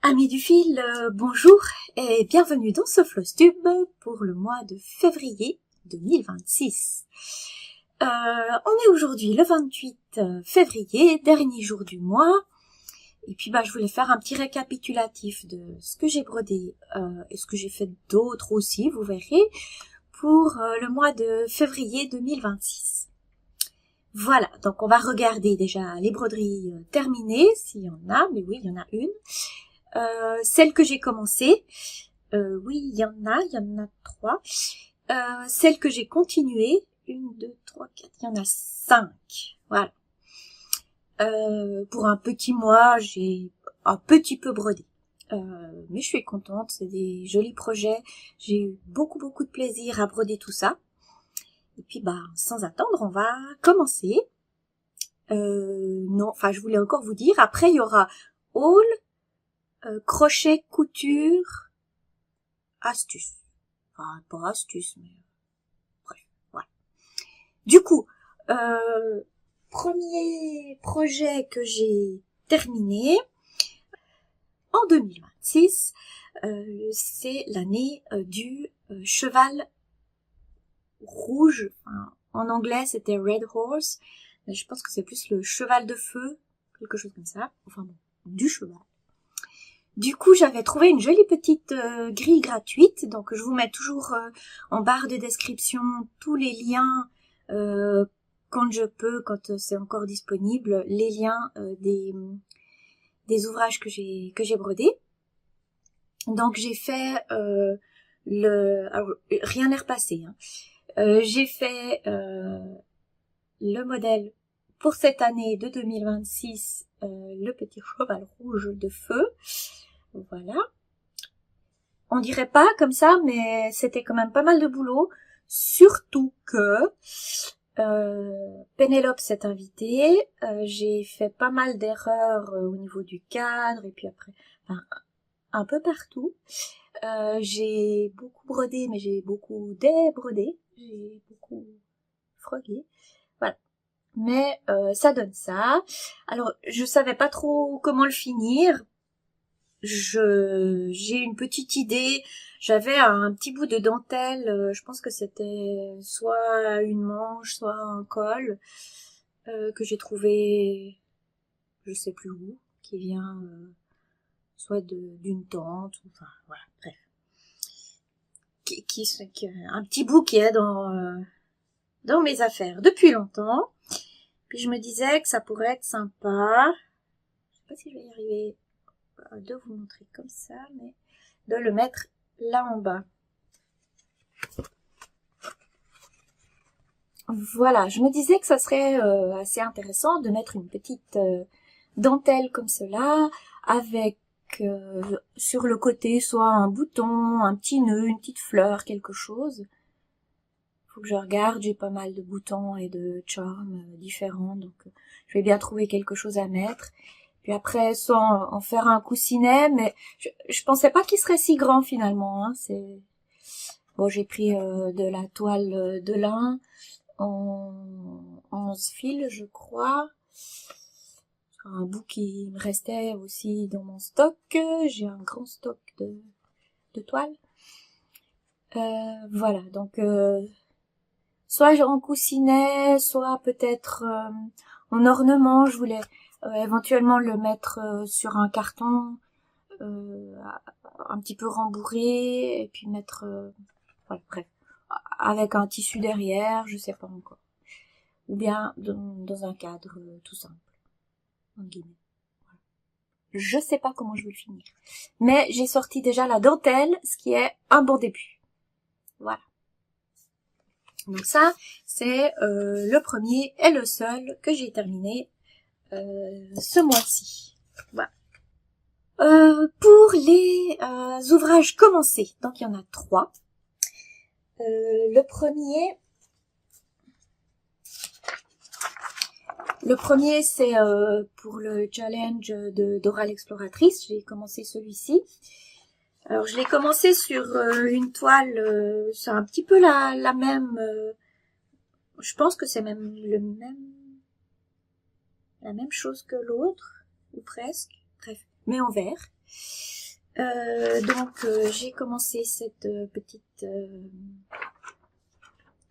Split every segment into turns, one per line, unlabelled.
Amis du fil, bonjour et bienvenue dans ce Flowstube pour le mois de février 2026. On est aujourd'hui le 28 février, dernier jour du mois. Et puis je voulais faire un petit récapitulatif de ce que j'ai brodé et ce que j'ai fait d'autres aussi, vous verrez, pour le mois de février 2026. Voilà, donc on va regarder déjà les broderies terminées, s'il y en a, mais oui, il y en a une. Celle que j'ai commencée, oui, il y en a 3. Celle que j'ai continuée, 1, 2, 3, 4, il y en a 5. Voilà. Pour un petit mois, j'ai un petit peu brodé. Mais je suis contente, c'est des jolis projets. J'ai eu beaucoup de plaisir à broder tout ça. Et puis sans attendre, on va commencer. Non, je voulais encore vous dire, après il y aura haul, crochet, couture, astuce. Enfin, pas astuce, mais bref, voilà. Du coup, premier projet que j'ai terminé en 2026, c'est l'année du cheval rouge. Enfin, en anglais, c'était Red Horse. Mais je pense que c'est plus le cheval de feu, quelque chose comme ça. Enfin bon, du cheval. Du coup, j'avais trouvé une jolie petite grille gratuite, donc je vous mets toujours en barre de description tous les liens quand je peux, quand c'est encore disponible, les liens des ouvrages que j'ai brodés. Donc j'ai fait alors, rien n'est repassé. J'ai fait le modèle pour cette année de 2026, le petit cheval rouge de feu. Voilà. On dirait pas comme ça, mais c'était quand même pas mal de boulot. Surtout que Pénélope s'est invitée. J'ai fait pas mal d'erreurs au niveau du cadre et puis après, un peu partout. J'ai beaucoup brodé, mais j'ai beaucoup débrodé. J'ai beaucoup frogué. Voilà. Mais ça donne ça. Alors, je savais pas trop comment le finir. J'ai une petite idée. J'avais un petit bout de dentelle, je pense que c'était soit une manche, soit un col, que j'ai trouvé, je sais plus où, qui vient soit d'une tante, enfin voilà, bref. Un petit bout qui est dans mes affaires depuis longtemps. Puis je me disais que ça pourrait être sympa. Je sais pas si je vais y arriver de vous montrer comme ça, mais de le mettre là en bas. Voilà, je me disais que ça serait assez intéressant de mettre une petite dentelle comme cela, avec sur le côté soit un bouton, un petit nœud, une petite fleur, quelque chose. Faut que je regarde, j'ai pas mal de boutons et de charms différents, donc je vais bien trouver quelque chose à mettre. Puis après, soit en faire un coussinet, mais je pensais pas qu'il serait si grand finalement. C'est bon, j'ai pris de la toile de lin en 11 fils, je crois. Un bout qui me restait aussi dans mon stock. J'ai un grand stock de toile. Voilà, donc soit en coussinet, soit peut-être en ornement. Je voulais éventuellement le mettre sur un carton un petit peu rembourré et puis mettre voilà, bref, avec un tissu derrière, je sais pas encore. Ou bien dans un cadre tout simple, en guillemets. Voilà. Je sais pas comment je vais le finir. Mais j'ai sorti déjà la dentelle, ce qui est un bon début. Voilà. Donc ça, c'est le premier et le seul que j'ai terminé ce mois-ci. Voilà. Pour les ouvrages commencés, donc il y en a 3. Le premier c'est pour le challenge de Dora l'exploratrice. J'ai commencé celui-ci. Alors je l'ai commencé sur une toile, c'est un petit peu la même. Je pense que c'est même la même chose que l'autre, ou presque. Bref, mais en vert. Donc j'ai commencé cette petite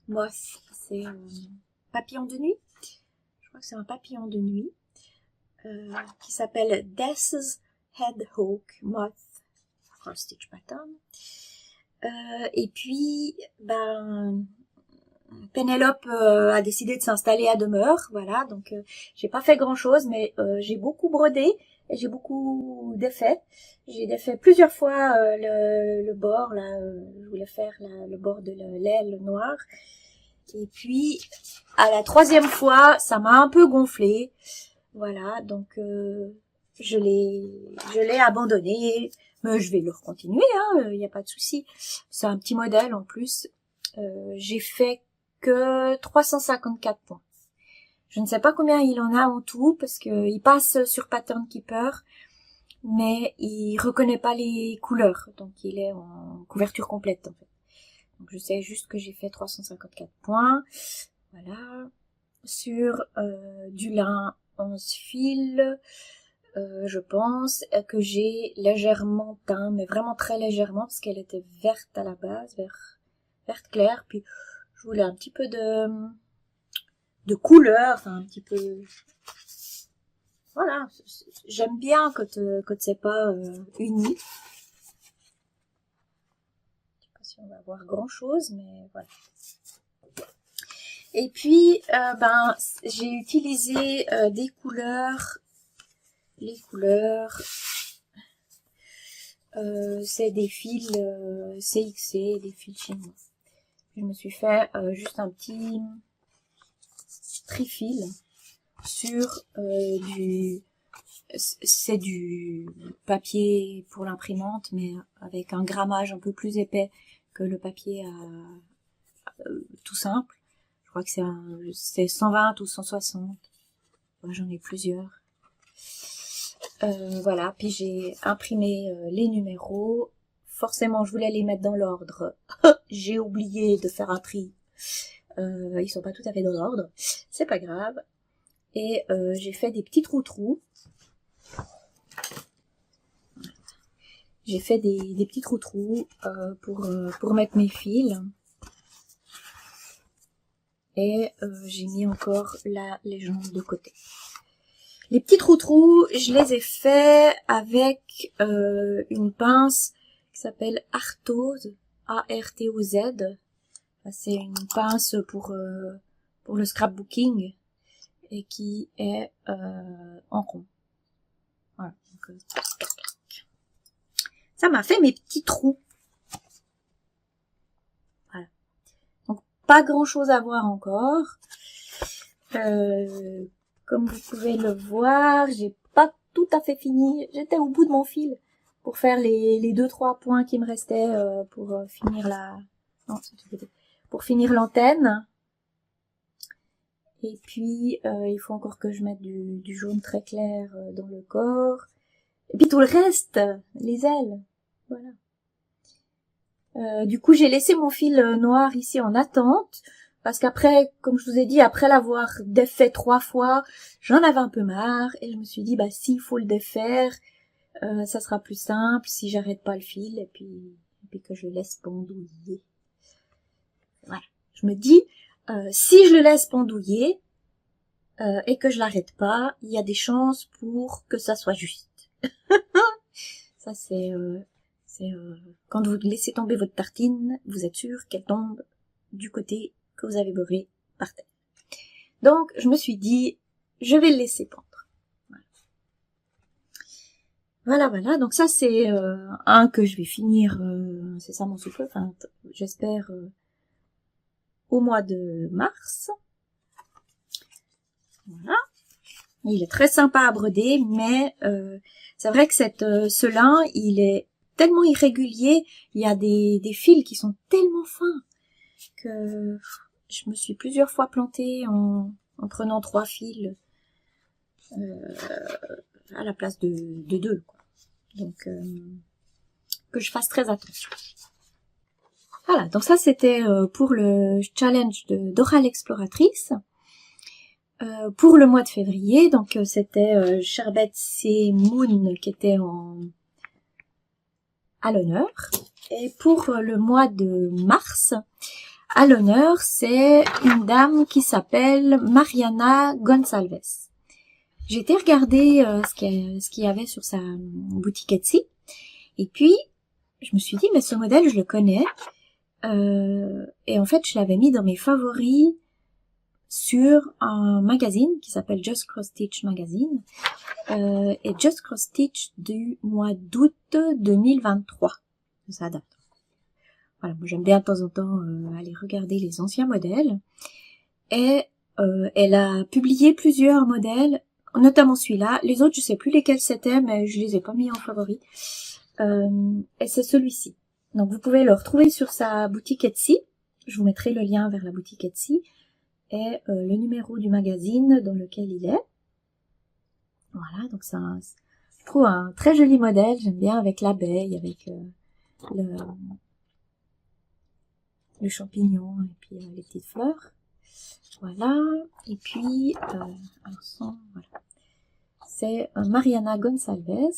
moth, c'est papillon de nuit. Je crois que c'est un papillon de nuit qui s'appelle Death's Headhawk Moth Cross Stitch Pattern. Et puis, Pénélope a décidé de s'installer à demeure, voilà, donc j'ai pas fait grand chose, mais j'ai beaucoup brodé et j'ai beaucoup défait. J'ai défait plusieurs fois le bord, là, je voulais faire le bord de l'aile noire. Et puis, à la troisième fois, ça m'a un peu gonflé, voilà, donc je l'ai abandonné, mais je vais le recontinuer, hein, y a pas de souci. C'est un petit modèle en plus. J'ai fait que 354 points. Je ne sais pas combien il en a en tout parce que il passe sur Pattern Keeper, mais il reconnaît pas les couleurs, donc il est en couverture complète en fait. Donc je sais juste que j'ai fait 354 points, voilà, sur du lin 11 fils. Je pense que j'ai légèrement teint, mais vraiment très légèrement parce qu'elle était verte à la base, verte claire, puis je voulais un petit peu de couleur, enfin un petit peu, voilà, j'aime bien quand c'est pas uni. Je sais pas si on va voir grand chose, mais voilà. Et puis j'ai utilisé des couleurs, les couleurs, c'est des fils CXC, des fils chinois. Je me suis fait juste un petit trifil sur c'est du papier pour l'imprimante, mais avec un grammage un peu plus épais que le papier tout simple. Je crois que c'est 120 ou 160. Ouais, j'en ai plusieurs. Voilà, puis j'ai imprimé les numéros. Forcément, je voulais les mettre dans l'ordre. J'ai oublié de faire un tri. Ils sont pas tout à fait dans l'ordre. C'est pas grave. Et j'ai fait des petits trous-trous. J'ai fait des petits trous-trous pour mettre mes fils. Et j'ai mis encore la légende de côté. Les petits trous-trous, je les ai faits avec une pince qui s'appelle Artose, A-R-T-O-Z. C'est une pince pour le scrapbooking et qui est en rond. Voilà. Donc, ça m'a fait mes petits trous. Voilà. Donc pas grand chose à voir encore. Comme vous pouvez le voir, j'ai pas tout à fait fini. J'étais au bout de mon fil pour faire les 2-3 points qui me restaient pour finir pour finir l'antenne. Et puis il faut encore que je mette du jaune très clair dans le corps. Et puis tout le reste, les ailes. Voilà. Du coup, j'ai laissé mon fil noir ici en attente. Parce qu'après, comme je vous ai dit, après l'avoir défait 3 fois, j'en avais un peu marre. Et je me suis dit, s'il faut le défaire, ça sera plus simple si j'arrête pas le fil et puis que je laisse pendouiller. Voilà. Je me dis, si je le laisse pendouiller et que je l'arrête pas, il y a des chances pour que ça soit juste. Ça, c'est quand vous laissez tomber votre tartine, vous êtes sûr qu'elle tombe du côté que vous avez beurré par terre. Donc, je me suis dit, je vais le laisser pendre. Voilà. Donc ça, c'est un que je vais finir, c'est ça mon souffle, enfin, j'espère au mois de mars. Voilà. Il est très sympa à broder, mais c'est vrai que ce lin, il est tellement irrégulier, il y a des fils qui sont tellement fins que je me suis plusieurs fois plantée en prenant 3 fils à la place de 2, quoi. Donc que je fasse très attention. Voilà, donc ça c'était pour le challenge d'Oral Exploratrice. Pour le mois de février, donc c'était Sherbet C Moon qui était en à l'honneur. Et pour le mois de mars, à l'honneur, c'est une dame qui s'appelle Mariana Gonçalves. J'ai été regarder ce qu'il y avait sur sa boutique Etsy. Et puis, je me suis dit, mais ce modèle, je le connais. Et en fait, je l'avais mis dans mes favoris sur un magazine qui s'appelle Just Cross Stitch Magazine. Et Just Cross Stitch du mois d'août 2023. Ça date. Voilà, moi j'aime bien de temps en temps aller regarder les anciens modèles. Et elle a publié plusieurs modèles, notamment celui-là. Les autres, je sais plus lesquels c'était, mais je les ai pas mis en favori. Et c'est celui-ci. Donc vous pouvez le retrouver sur sa boutique Etsy. Je vous mettrai le lien vers la boutique Etsy et le numéro du magazine dans lequel il est. Voilà, donc c'est je trouve un très joli modèle. J'aime bien avec l'abeille, avec le champignon et puis les petites fleurs. Voilà, et puis voilà. C'est Mariana Gonçalves.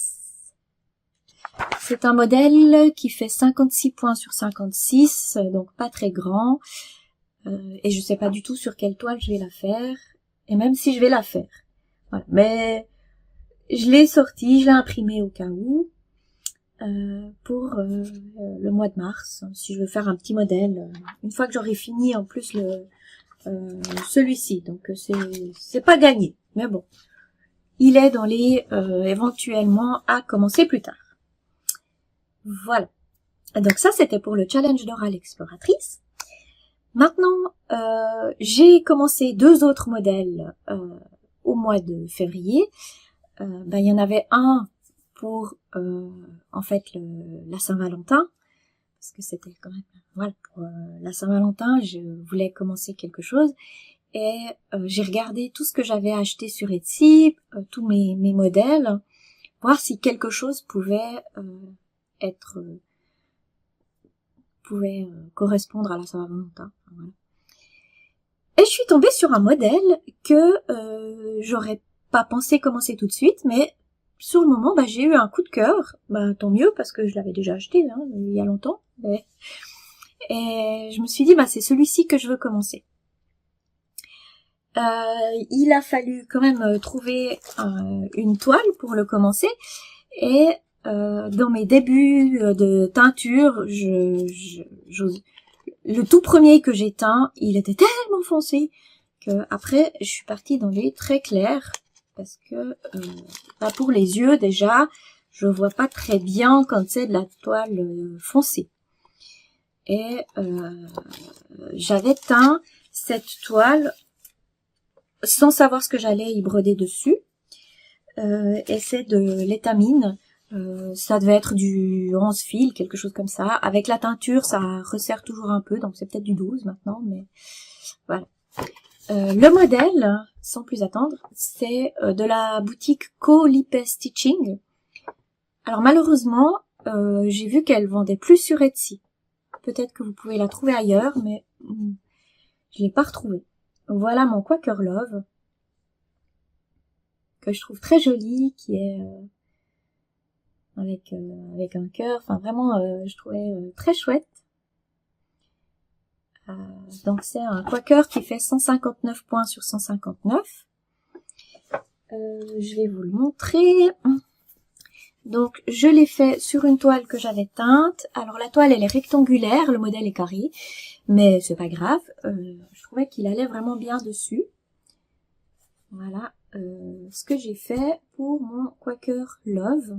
C'est un modèle qui fait 56 points sur 56, donc pas très grand. Et je sais pas du tout sur quelle toile je vais la faire, et même si je vais la faire. Voilà. Mais je l'ai sorti, je l'ai imprimé au cas où, pour le mois de mars, si je veux faire un petit modèle, une fois que j'aurai fini en plus celui-ci. Donc c'est pas gagné, mais bon. Il est dans les éventuellement à commencer plus tard. Voilà. Donc ça, c'était pour le challenge d'Oral Exploratrice. Maintenant, j'ai commencé 2 autres modèles au mois de février. Il y en avait un pour en fait la Saint-Valentin, parce que c'était quand même voilà pour la Saint-Valentin, je voulais commencer quelque chose et j'ai regardé tout ce que j'avais acheté sur Etsy, tous mes modèles, voir si quelque chose pouvait correspondre à la Saint-Valentin. Voilà. Et je suis tombée sur un modèle que j'aurais pas pensé commencer tout de suite, mais sur le moment, j'ai eu un coup de cœur. Tant mieux, parce que je l'avais déjà acheté il y a longtemps. Et je me suis dit, c'est celui-ci que je veux commencer. Il a fallu quand même trouver une toile pour le commencer. Et dans mes débuts de teinture, le tout premier que j'ai teint, il était tellement foncé que après je suis partie dans les très clairs parce que pour les yeux déjà, je vois pas très bien quand c'est de la toile foncée. Et j'avais teint cette toile sans savoir ce que j'allais y broder dessus. Et c'est de l'étamine. Ça devait être du 11 fils, quelque chose comme ça. Avec la teinture, ça resserre toujours un peu, donc c'est peut-être du 12 maintenant, mais voilà. Le modèle, sans plus attendre, c'est de la boutique Co-Lipet Stitching. Alors malheureusement, j'ai vu qu'elle vendait plus sur Etsy. Peut-être que vous pouvez la trouver ailleurs, mais je l'ai pas retrouvée. Voilà mon Quaker Love, que je trouve très joli, qui est avec un cœur, enfin vraiment je trouvais très chouette. Donc c'est un Quaker qui fait 159 points sur 159. Je vais vous le montrer. Donc je l'ai fait sur une toile que j'avais teinte. Alors la toile elle est rectangulaire, le modèle est carré, mais c'est pas grave. Je trouvais qu'il allait vraiment bien dessus. Voilà ce que j'ai fait pour mon Quaker Love.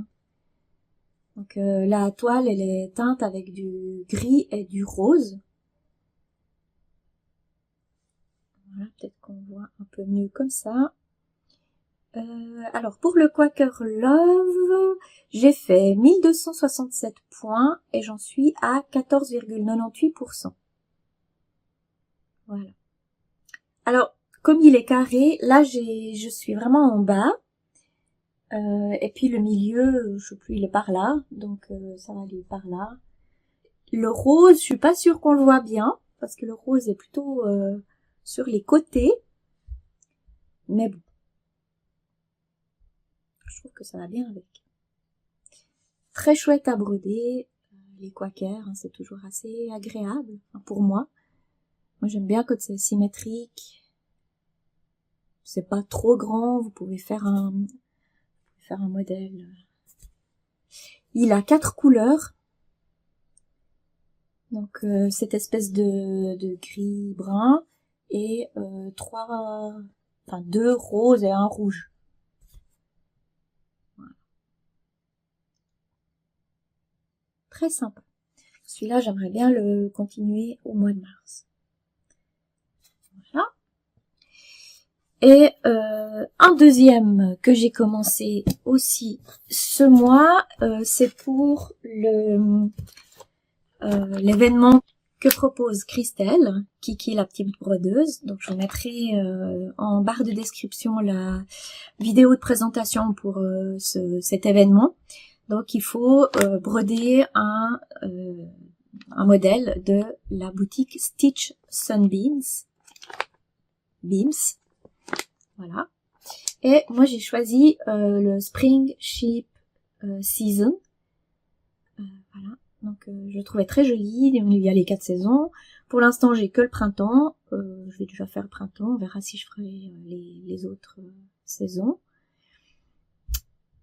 Donc la toile elle est teinte avec du gris et du rose. Voilà, peut-être qu'on voit un peu mieux comme ça. Alors pour le Quaker Love, j'ai fait 1267 points et j'en suis à 14,98%. Voilà. Alors comme il est carré, là je suis vraiment en bas. Et puis le milieu, je sais plus, il est par là, donc ça va aller par là. Le rose, je suis pas sûre qu'on le voit bien, parce que le rose est plutôt sur les côtés. Mais bon. Je trouve que ça va bien avec. Très chouette à broder. les quakers, hein, c'est toujours assez agréable, hein, pour moi. Moi, j'aime bien quand c'est symétrique. C'est pas trop grand, vous pouvez faire un modèle. Il a 4 couleurs. Donc, cette espèce de gris brun et 2 roses et un rouge. Voilà. Très sympa. Celui-là, j'aimerais bien le continuer au mois de mars. Voilà. Et un deuxième que j'ai commencé aussi ce mois, c'est pour l'événement que propose Christelle, Kiki la petite brodeuse. Donc je mettrai en barre de description la vidéo de présentation pour cet événement. Donc il faut broder un modèle de la boutique Stitch Sunbeams. Voilà. Et moi j'ai choisi le Spring Sheep Season. Voilà. Donc je le trouvais très joli. Il y a les 4 saisons. Pour l'instant j'ai que le printemps. Je vais déjà faire le printemps. On verra si je ferai les autres saisons.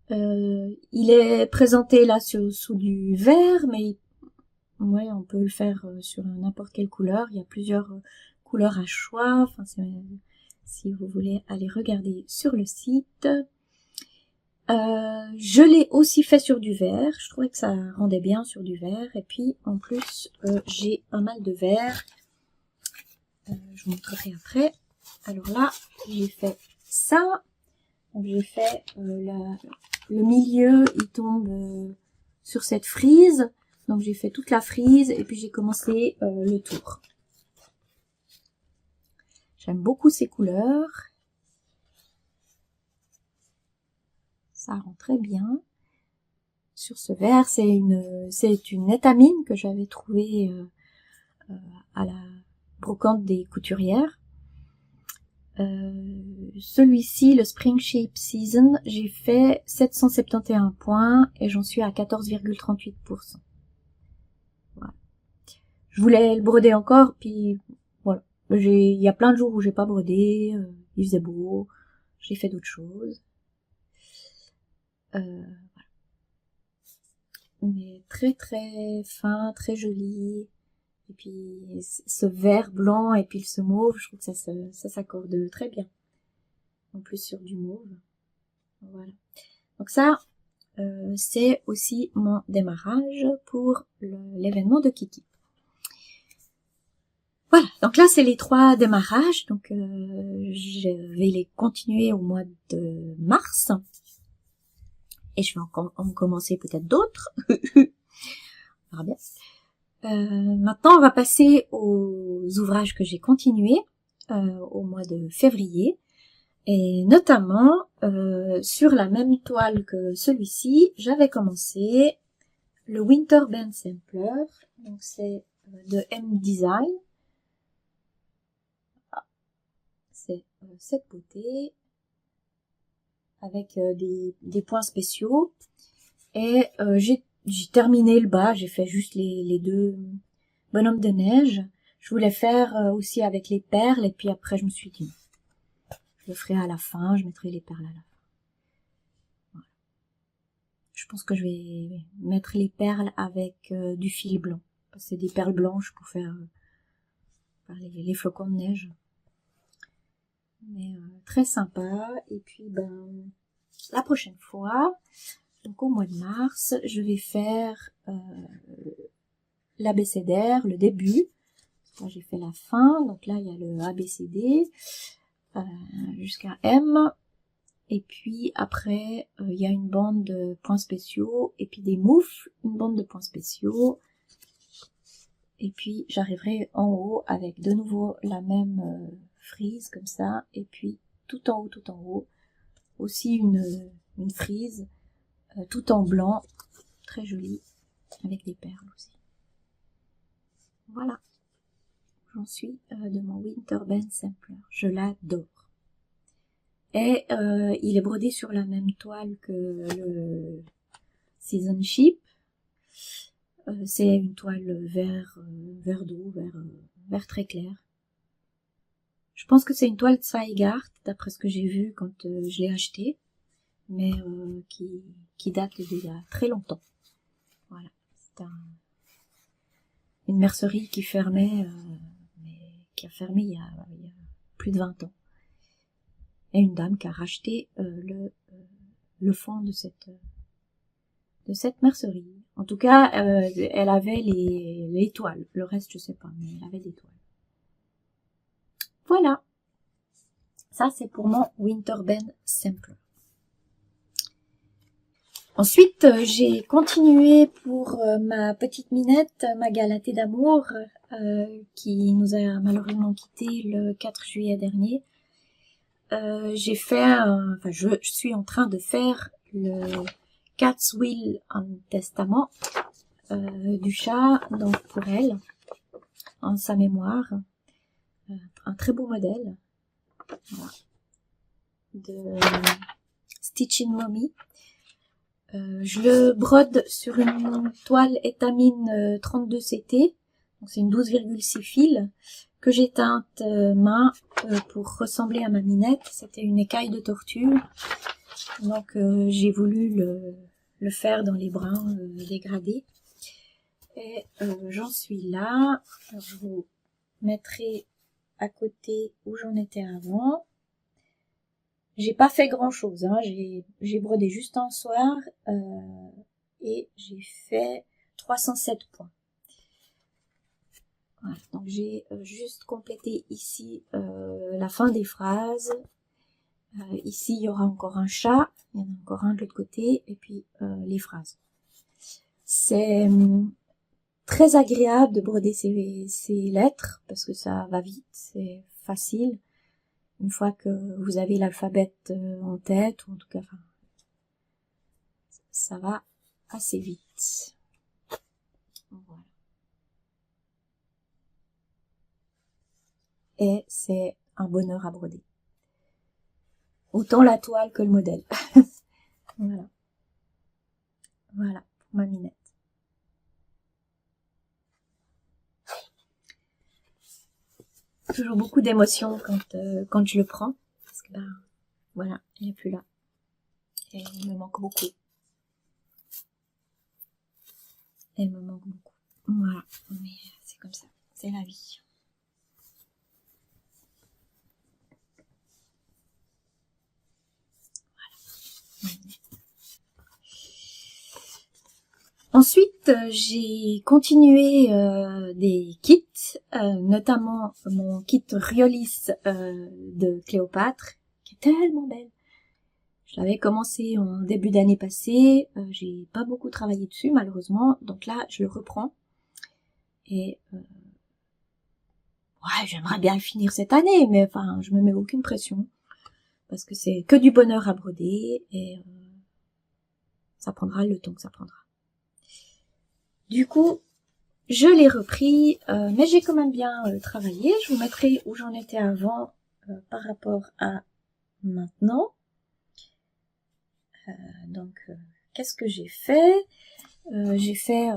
Il est présenté là sous du vert, mais ouais, on peut le faire sur n'importe quelle couleur. Il y a plusieurs couleurs à choix. Enfin, si vous voulez aller regarder sur le site. Je l'ai aussi fait sur du vert. Je trouvais que ça rendait bien sur du vert. Et puis en plus, j'ai un mal de vert. Je vous montrerai après. Alors là, j'ai fait ça. J'ai fait le milieu, il tombe sur cette frise. Donc j'ai fait toute la frise et puis j'ai commencé le tour. J'aime beaucoup ces couleurs. Ça rend très bien. Sur ce vert, c'est une étamine que j'avais trouvée à la brocante des couturières. Celui-ci, le Spring Sheep Season, j'ai fait 771 points et j'en suis à 14,38%. Voilà. Je voulais le broder encore, puis voilà. Il y a plein de jours où j'ai pas brodé, il faisait beau, j'ai fait d'autres choses. Voilà. Mais très très fin, très joli. Et puis ce vert blanc et puis ce mauve, je trouve que ça s'accorde très bien. En plus sur du mauve. Voilà. Donc ça, c'est aussi mon démarrage pour l'événement de Kiki. Voilà, donc là c'est les 3 démarrages, donc je vais les continuer au mois de mars. Et je vais en commencer peut-être d'autres. On verra bien. Maintenant on va passer aux ouvrages que j'ai continués au mois de février. Et notamment, sur la même toile que celui-ci, j'avais commencé le Winter Band Sampler. Donc c'est de M Design. Ah, c'est cette beauté avec des points spéciaux. Et j'ai terminé le bas, j'ai fait juste les 2 bonhommes de neige. Je voulais faire aussi avec les perles et puis après je me suis dit je le ferai à la fin, je mettrai les perles à la fin. Voilà. Je pense que je vais mettre les perles avec du fil blanc. Parce que c'est des perles blanches pour faire les flocons de neige. Mais très sympa. Et puis la prochaine fois, donc au mois de mars, je vais faire l'abécédaire, le début. Là j'ai fait la fin, donc là il y a le ABCD jusqu'à M. Et puis après, il y a une bande de points spéciaux, et puis des moufles, une bande de points spéciaux. Et puis j'arriverai en haut avec de nouveau la même frise comme ça, et puis tout en haut, aussi une frise, tout en blanc, très jolie, avec des perles aussi. Voilà, j'en suis de mon Winter Band Sampler, je l'adore. Et il est brodé sur la même toile que le Season Sheep. C'est une toile vert d'eau, vert très clair. Je pense que c'est une toile de Zweigart, d'après ce que j'ai vu quand je l'ai acheté, mais qui date d'il y a très longtemps. Voilà, c'est une mercerie qui fermait, mais qui a fermé il y a plus de 20 ans. Et une dame qui a racheté le fond de cette mercerie. En tout cas, elle avait les toiles. Le reste, je sais pas, mais elle avait des toiles. Voilà. Ça, c'est pour mon Winterben Sampler. Ensuite, j'ai continué pour ma petite Minette, ma Galatée d'amour, qui nous a malheureusement quittés le 4 juillet dernier. J'ai fait, enfin, je suis en train de faire le Cat's Will and Testament du chat, donc pour elle, en sa mémoire. Un très beau modèle, voilà, de Stitching Mommy. Je le brode sur une toile étamine 32 CT, donc c'est une 12,6 fils que j'ai teinte main pour ressembler à ma Minette. C'était une écaille de tortue, donc j'ai voulu le faire dans les bruns dégradés. Et j'en suis là. Alors, je vous mettrai à côté où j'en étais avant. J'ai pas fait grand chose, hein. J'ai brodé juste un soir et j'ai fait 307 points. Voilà, donc j'ai juste complété ici la fin des phrases. Ici il y aura encore un chat, il y en a encore un de l'autre côté, et puis les phrases. C'est très agréable de broder ces lettres parce que ça va vite, c'est facile. Une fois que vous avez l'alphabet en tête, ou en tout cas, enfin, ça va assez vite. Voilà. Et c'est un bonheur à broder. Autant la toile que le modèle. Voilà. Voilà, pour ma Minette. Toujours beaucoup d'émotions quand je le prends. Parce que, ben, voilà, elle n'est plus là. Et il me manque beaucoup. Elle me manque beaucoup. Voilà, mais c'est comme ça. C'est la vie. Voilà. Ensuite, j'ai continué des kits, notamment mon kit Riolis de Cléopâtre, qui est tellement belle. Je l'avais commencé en début d'année passée, j'ai pas beaucoup travaillé dessus malheureusement, donc là je le reprends. Et ouais, j'aimerais bien le finir cette année, mais enfin je me mets aucune pression, parce que c'est que du bonheur à broder, et ça prendra le temps que ça prendra. Du coup, je l'ai repris, mais j'ai quand même bien travaillé. Je vous mettrai où j'en étais avant par rapport à maintenant. Donc, qu'est-ce que j'ai fait? J'ai fait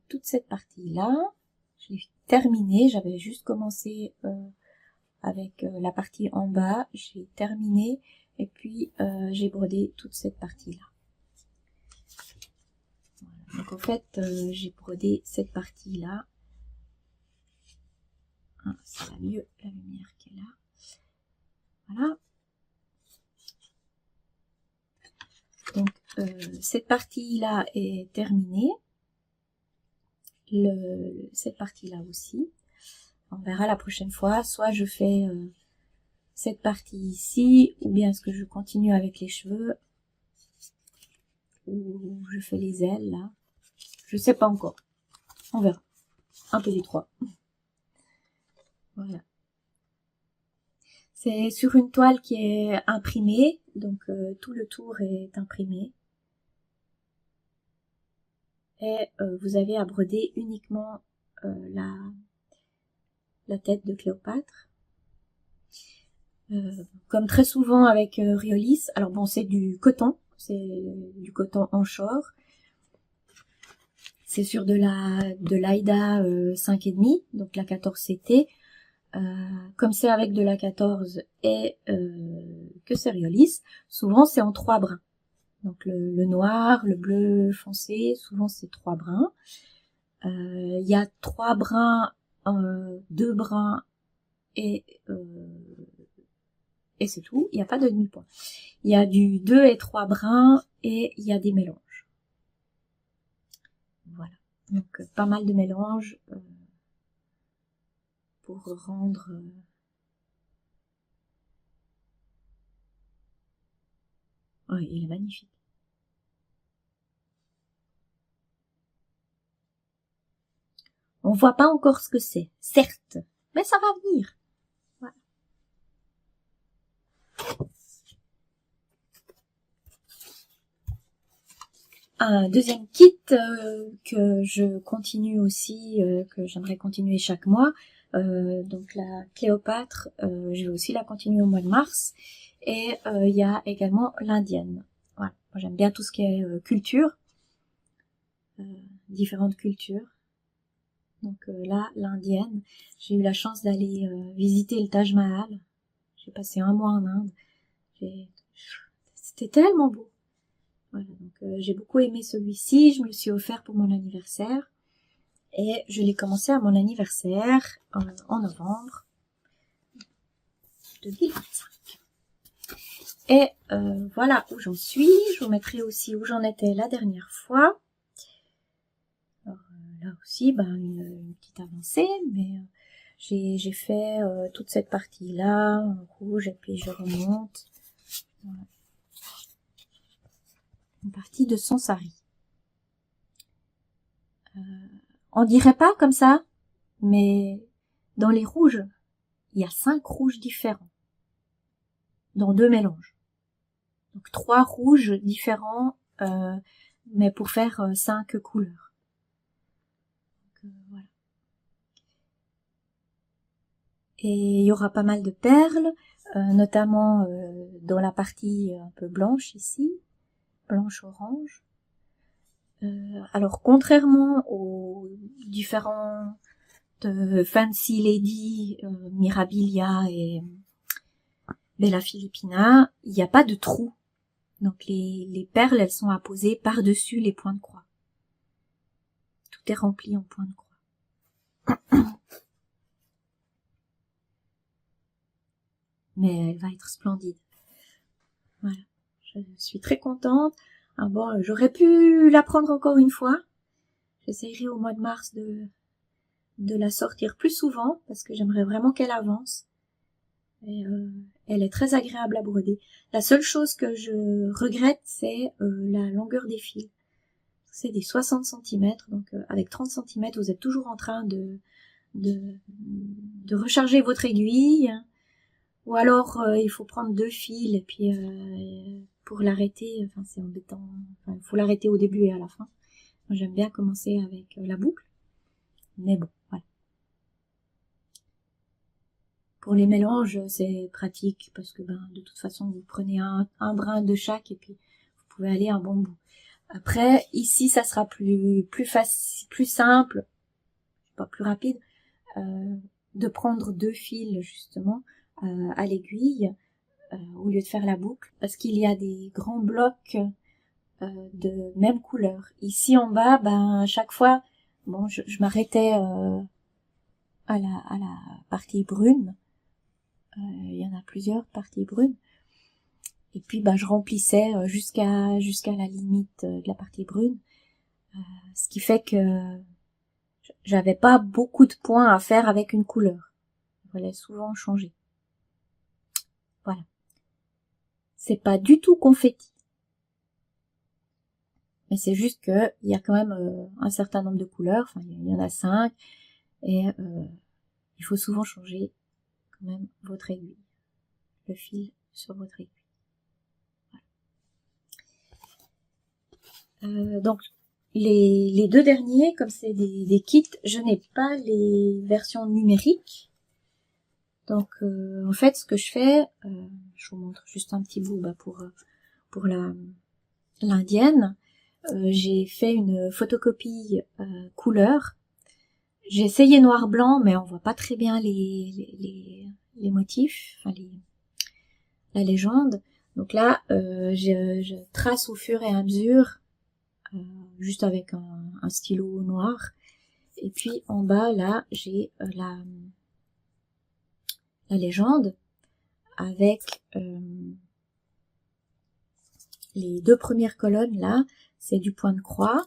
toute cette partie-là. Je l'ai terminée. J'avais juste commencé avec la partie en bas. J'ai terminé et puis j'ai brodé toute cette partie-là. Donc en fait, j'ai brodé cette partie-là. Ah, ça va mieux la lumière qui est là. Voilà. Donc cette partie-là est terminée. Cette partie-là aussi. On verra la prochaine fois. Soit je fais cette partie ici, ou bien est-ce que je continue avec les cheveux, ou je fais les ailes là. Je sais pas encore. On verra. Un peu des trois. Voilà. C'est sur une toile qui est imprimée, donc tout le tour est imprimé. Et vous avez à broder uniquement la tête de Cléopâtre. Comme très souvent avec Riolis, alors bon c'est du coton en shore. C'est sur de l'Aida 5,5, donc la 14 CT. Comme c'est avec de la 14 et que c'est Riolis, souvent c'est en 3 brins. Donc le noir, le bleu foncé, souvent c'est 3 brins. Il y a 3 brins, 2 brins et c'est tout. Il n'y a pas de demi-point. Il y a du 2 et 3 brins et il y a des mélanges. Voilà. Donc pas mal de mélanges pour rendre ouais, il est magnifique. On voit pas encore ce que c'est, certes, mais ça va venir. Voilà. Un deuxième kit que je continue aussi, que j'aimerais continuer chaque mois. Donc la Cléopâtre, je vais aussi la continuer au mois de mars. Et il y a également l'Indienne. Voilà. Moi, j'aime bien tout ce qui est culture, différentes cultures. Donc là, l'Indienne, j'ai eu la chance d'aller visiter le Taj Mahal. J'ai passé un mois en Inde. C'était tellement beau. Voilà, donc j'ai beaucoup aimé celui-ci. Je me le suis offert pour mon anniversaire. Et je l'ai commencé à mon anniversaire en novembre 2025. Et voilà où j'en suis. Je vous mettrai aussi où j'en étais la dernière fois. Alors là aussi, une petite avancée, mais j'ai fait toute cette partie-là en rouge et puis je remonte. Voilà. Une partie de Sansari. On dirait pas comme ça, mais dans les rouges, il y a 5 rouges différents. Dans 2 mélanges. Donc 3 rouges différents, mais pour faire 5 couleurs. Donc, voilà. Et il y aura pas mal de perles, notamment dans la partie un peu blanche ici, blanche-orange. Alors contrairement aux différents Fancy Lady, Mirabilia et Bella Filipina, il n'y a pas de trou. Donc les perles, elles sont apposées par-dessus les points de croix. Tout est rempli en points de croix. Mais elle va être splendide. Voilà. Je suis très contente. Ah bon, j'aurais pu la prendre encore une fois. J'essayerai au mois de mars de la sortir plus souvent parce que j'aimerais vraiment qu'elle avance. Et elle est très agréable à broder. La seule chose que je regrette, c'est la longueur des fils. C'est des 60 cm, donc avec 30 cm, vous êtes toujours en train de recharger votre aiguille. Ou alors il faut prendre 2 fils et puis pour l'arrêter, enfin c'est embêtant. Enfin, il faut l'arrêter au début et à la fin. Moi j'aime bien commencer avec la boucle, mais bon, voilà. Pour les mélanges, c'est pratique parce que de toute façon vous prenez un brin de chaque et puis vous pouvez aller un bon bout. Après ici ça sera plus facile, plus simple, pas plus rapide, de prendre 2 fils justement à l'aiguille au lieu de faire la boucle, parce qu'il y a des grands blocs de même couleur. Ici en bas, à chaque fois, bon, je m'arrêtais à la partie brune. Il y en a plusieurs parties brunes. Et puis je remplissais jusqu'à la limite de la partie brune, ce qui fait que j'avais pas beaucoup de points à faire avec une couleur. Il fallait souvent changer. Voilà. C'est pas du tout confetti. Mais c'est juste que il y a quand même un certain nombre de couleurs, enfin il y en a 5, et il faut souvent changer quand même votre aiguille, le fil sur votre aiguille. Voilà. Donc les 2 derniers, comme c'est des kits, je n'ai pas les versions numériques. Donc en fait ce que je fais, je vous montre juste un petit bout pour l'indienne. j'ai fait une photocopie couleur. J'ai essayé noir-blanc, mais on voit pas très bien les motifs, enfin la légende. Donc là, je trace au fur et à mesure, juste avec un stylo noir. Et puis en bas, là, j'ai la légende avec les deux premières colonnes là, c'est du point de croix.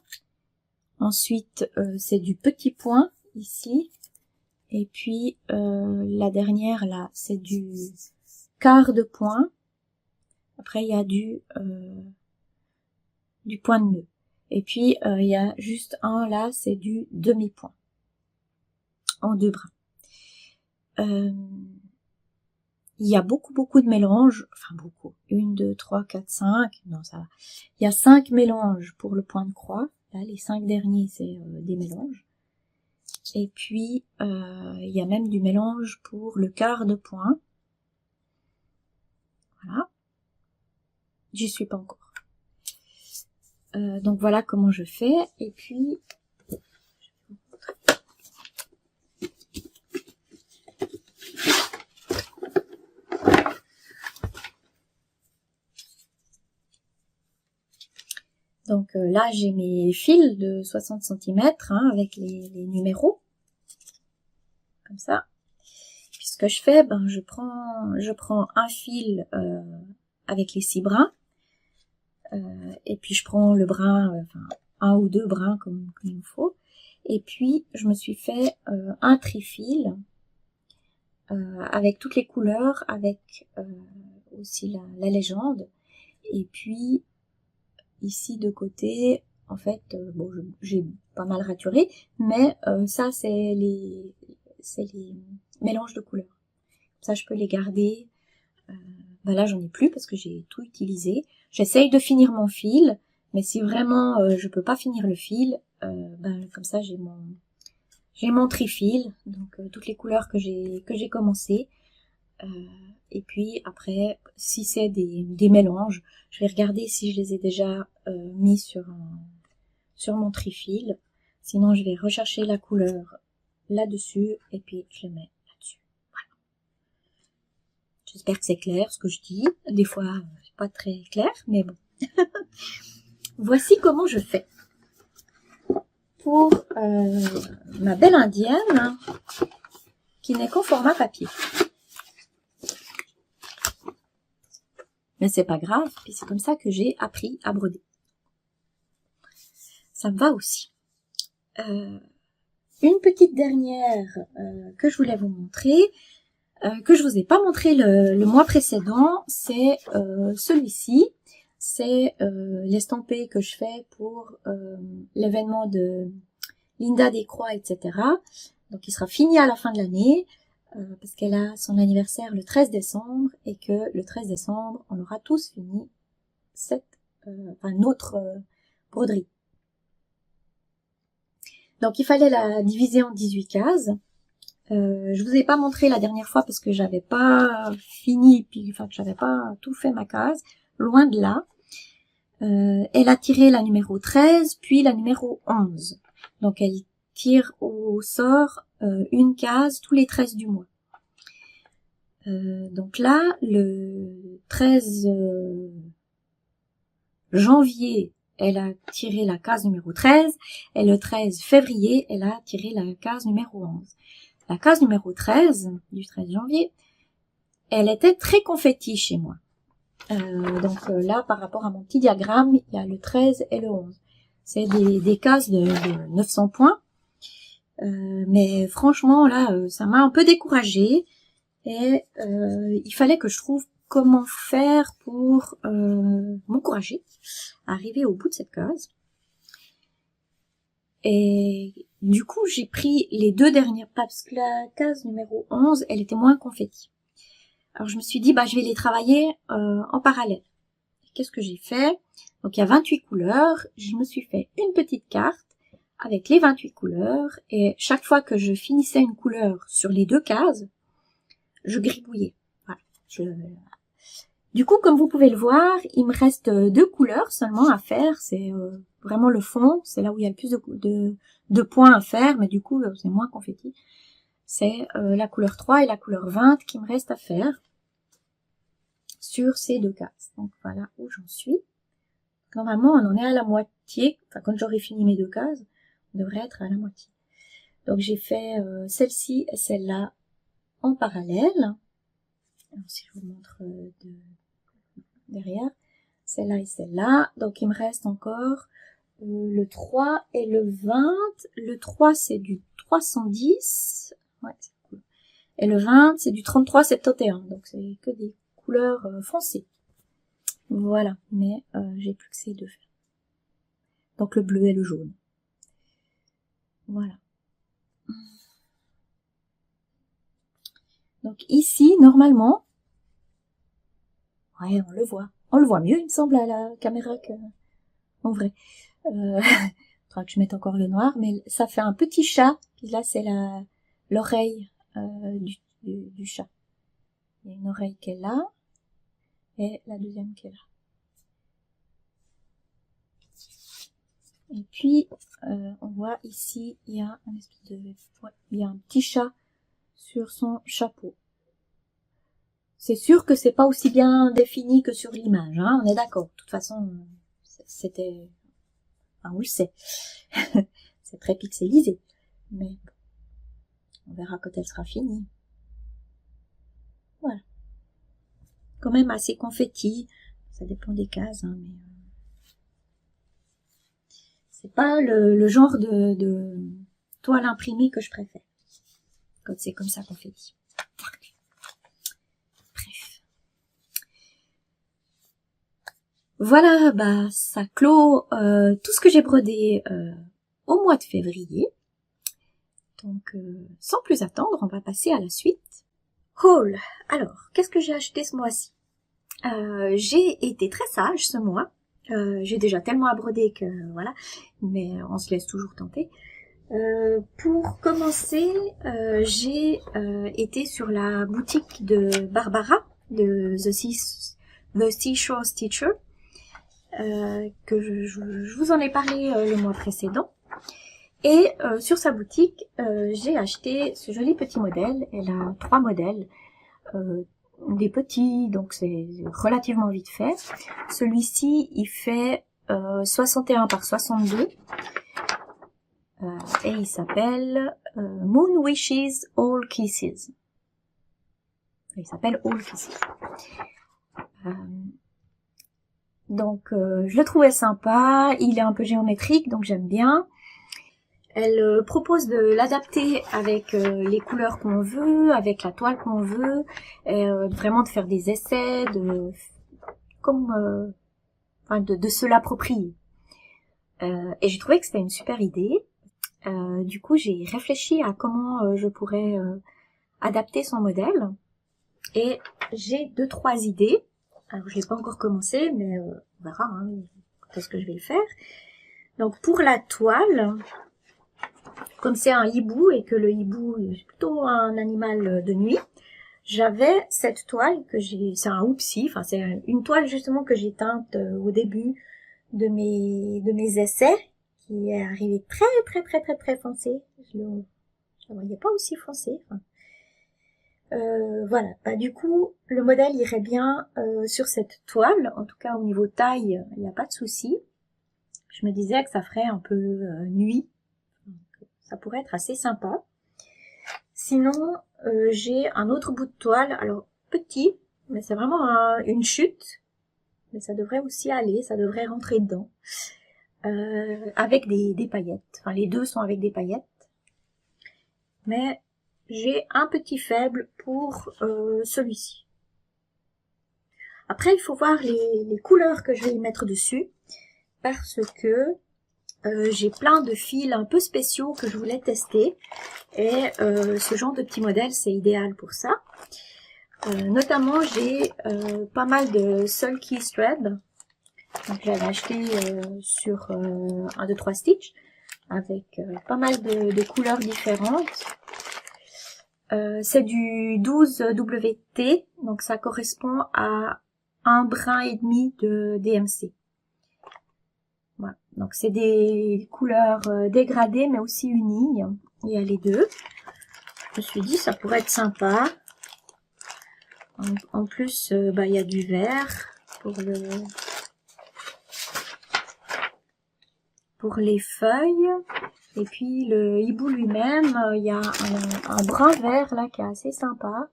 Ensuite, c'est du petit point ici. Et puis la dernière là, c'est du quart de point. Après, il y a du point de nœud. Et puis, il y a juste un là, c'est du demi-point. En 2 brins. Il y a beaucoup de mélanges. Enfin, beaucoup. 1, 2, 3, 4, 5. Non, ça va. Il y a 5 mélanges pour le point de croix. Là, les 5 derniers, c'est des mélanges. Et puis, il y a même du mélange pour le quart de point. Voilà. J'y suis pas encore. Donc voilà comment je fais. Et puis, donc là j'ai mes fils de 60 cm hein, avec les numéros. Comme ça. Puis ce que je fais, ben je prends un fil avec les 6 brins. Et puis je prends le brin, enfin 1 ou 2 brins comme il me faut. Et puis je me suis fait un trifil avec toutes les couleurs, avec aussi la légende. Et puis ici de côté, en fait, bon, j'ai pas mal raturé, mais ça c'est les mélanges de couleurs. Ça je peux les garder. Ben là j'en ai plus parce que j'ai tout utilisé. J'essaye de finir mon fil, mais si vraiment je peux pas finir le fil, ben comme ça j'ai mon trifil, donc toutes les couleurs que j'ai commencé. Et puis après, si c'est des mélanges, je vais regarder si je les ai déjà mis sur mon trifil. Sinon je vais rechercher la couleur là-dessus et puis je le mets là-dessus. Voilà. J'espère que c'est clair ce que je dis. Des fois, c'est pas très clair, mais bon. Voici comment je fais. Pour ma belle indienne, qui n'est qu'en format papier. Mais c'est pas grave, puis c'est comme ça que j'ai appris à broder. Ça me va aussi. Une petite dernière que je voulais vous montrer, que je vous ai pas montré le mois précédent, c'est celui-ci. C'est l'estampé que je fais pour l'événement de Linda Descroix, etc. Donc il sera fini à la fin de l'année, parce qu'elle a son anniversaire le 13 décembre, et que le 13 décembre, on aura tous fini notre broderie. Donc il fallait la diviser en 18 cases. Je vous ai pas montré la dernière fois parce que j'avais pas fini, puis enfin que j'avais pas tout fait ma case, loin de là. Elle a tiré la numéro 13, puis la numéro 11. Donc elle tire au sort une case tous les 13 du mois. Donc là, le 13 janvier, elle a tiré la case numéro 13, et le 13 février, elle a tiré la case numéro 11. La case numéro 13, du 13 janvier, elle était très confetti chez moi. Donc là, par rapport à mon petit diagramme, il y a le 13 et le 11. C'est des cases de 900 points. Mais franchement, là, ça m'a un peu découragée. Et il fallait que je trouve comment faire pour m'encourager à arriver au bout de cette case. Et du coup, j'ai pris les 2 dernières, parce que la case numéro 11, elle était moins confetti. Alors je me suis dit, bah je vais les travailler en parallèle. Qu'est-ce que j'ai fait? Donc il y a 28 couleurs, je me suis fait une petite carte avec les 28 couleurs, et chaque fois que je finissais une couleur sur les 2 cases, je gribouillais. Voilà. Du coup, comme vous pouvez le voir, il me reste 2 couleurs seulement à faire. C'est vraiment le fond, c'est là où il y a le plus de points à faire, mais du coup, c'est moins confetti. C'est la couleur 3 et la couleur 20 qui me reste à faire sur ces 2 cases. Donc voilà où j'en suis. Normalement, on en est à la moitié. Enfin, quand j'aurai fini mes 2 cases, on devrait être à la moitié. Donc j'ai fait celle-ci et celle-là en parallèle. Alors, si je vous montre derrière, celle-là et celle-là. Donc il me reste encore le 3 et le 20. Le 3 c'est du 310. Ouais, c'est cool. Et le 20 c'est du 3371. Donc c'est que des couleurs foncées. Voilà, mais j'ai plus que ces 2. Donc le bleu et le jaune. Voilà. Donc ici, normalement, ouais, on le voit. On le voit mieux, il me semble, à la caméra qu'en vrai. Faudra que je mette encore le noir, mais ça fait un petit chat. Puis là, c'est l'oreille du chat. Il y a une oreille qui est là, et la deuxième qui est là. Et puis, on voit ici, il y a un espèce de, ouais, il y a un petit chat sur son chapeau. C'est sûr que c'est pas aussi bien défini que sur l'image, hein, on est d'accord. De toute façon, c'était, enfin, on le sait. C'est très pixelisé. Mais on verra quand elle sera finie. Voilà. Quand même assez confetti. Ça dépend des cases, hein, mais c'est pas le genre de toile imprimée que je préfère. Quand c'est comme ça confetti. Voilà, bah ça clôt tout ce que j'ai brodé au mois de février. Donc sans plus attendre, on va passer à la suite. Haul. Alors, qu'est-ce que j'ai acheté ce mois-ci? J'ai été très sage ce mois. J'ai déjà tellement à broder que voilà, mais on se laisse toujours tenter. Pour commencer, j'ai été sur la boutique de Barbara de The Seashore Stitcher. Que je vous en ai parlé le mois précédent. Et sur sa boutique, j'ai acheté ce joli petit modèle. Elle a 3 modèles, des petits, donc c'est relativement vite fait. Celui-ci, il fait 61 par 62 et il s'appelle Moon Wishes All Kisses. Il s'appelle All Kisses. Donc je le trouvais sympa, il est un peu géométrique donc j'aime bien. Elle propose de l'adapter avec les couleurs qu'on veut, avec la toile qu'on veut, et, vraiment de faire des essais, de se l'approprier. Et j'ai trouvé que c'était une super idée. Du coup j'ai réfléchi à comment je pourrais adapter son modèle et j'ai 2-3 idées. Alors je l'ai pas encore commencé, mais on verra hein, quand est-ce que je vais le faire. Donc pour la toile, comme c'est un hibou et que le hibou est plutôt un animal de nuit, j'avais cette toile que c'est un hoopsie, enfin c'est une toile justement que j'ai teinte au début de mes essais, qui est arrivée très foncée. Je la voyais pas aussi foncée. Enfin. Voilà, bah, du coup le modèle irait bien sur cette toile, en tout cas au niveau taille il n'y a pas de souci. Je me disais que ça ferait un peu nuit, donc, ça pourrait être assez sympa. Sinon j'ai un autre bout de toile, alors petit, mais c'est vraiment une chute, mais ça devrait aussi aller, ça devrait rentrer dedans, avec des paillettes, enfin les deux sont avec des paillettes, mais j'ai un petit faible pour celui-ci. Après, il faut voir les couleurs que je vais y mettre dessus, parce que j'ai plein de fils un peu spéciaux que je voulais tester, et ce genre de petit modèle, c'est idéal pour ça. Notamment, j'ai pas mal de Sulky Thread, donc j'avais acheté sur 1, 2, 3 Stitch, avec pas mal de couleurs différentes. C'est du 12WT, donc ça correspond à un brin et demi de DMC. Voilà. Donc c'est des couleurs dégradées mais aussi unies. Il y a les deux. Je me suis dit ça pourrait être sympa. En plus, il y a du vert pour les feuilles. Et puis le hibou lui-même, il y a un brun vert là qui est assez sympa.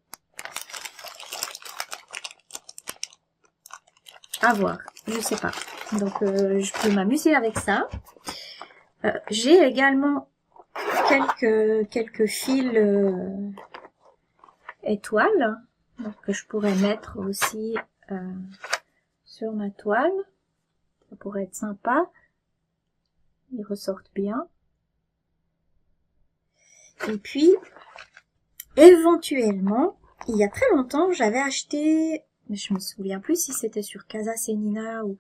À voir, je sais pas. Donc je peux m'amuser avec ça. J'ai également quelques fils étoiles donc, que je pourrais mettre aussi sur ma toile. Ça pourrait être sympa. Ils ressortent bien. Et puis, éventuellement, il y a très longtemps, j'avais acheté, mais je me souviens plus si c'était sur Casa Senina ou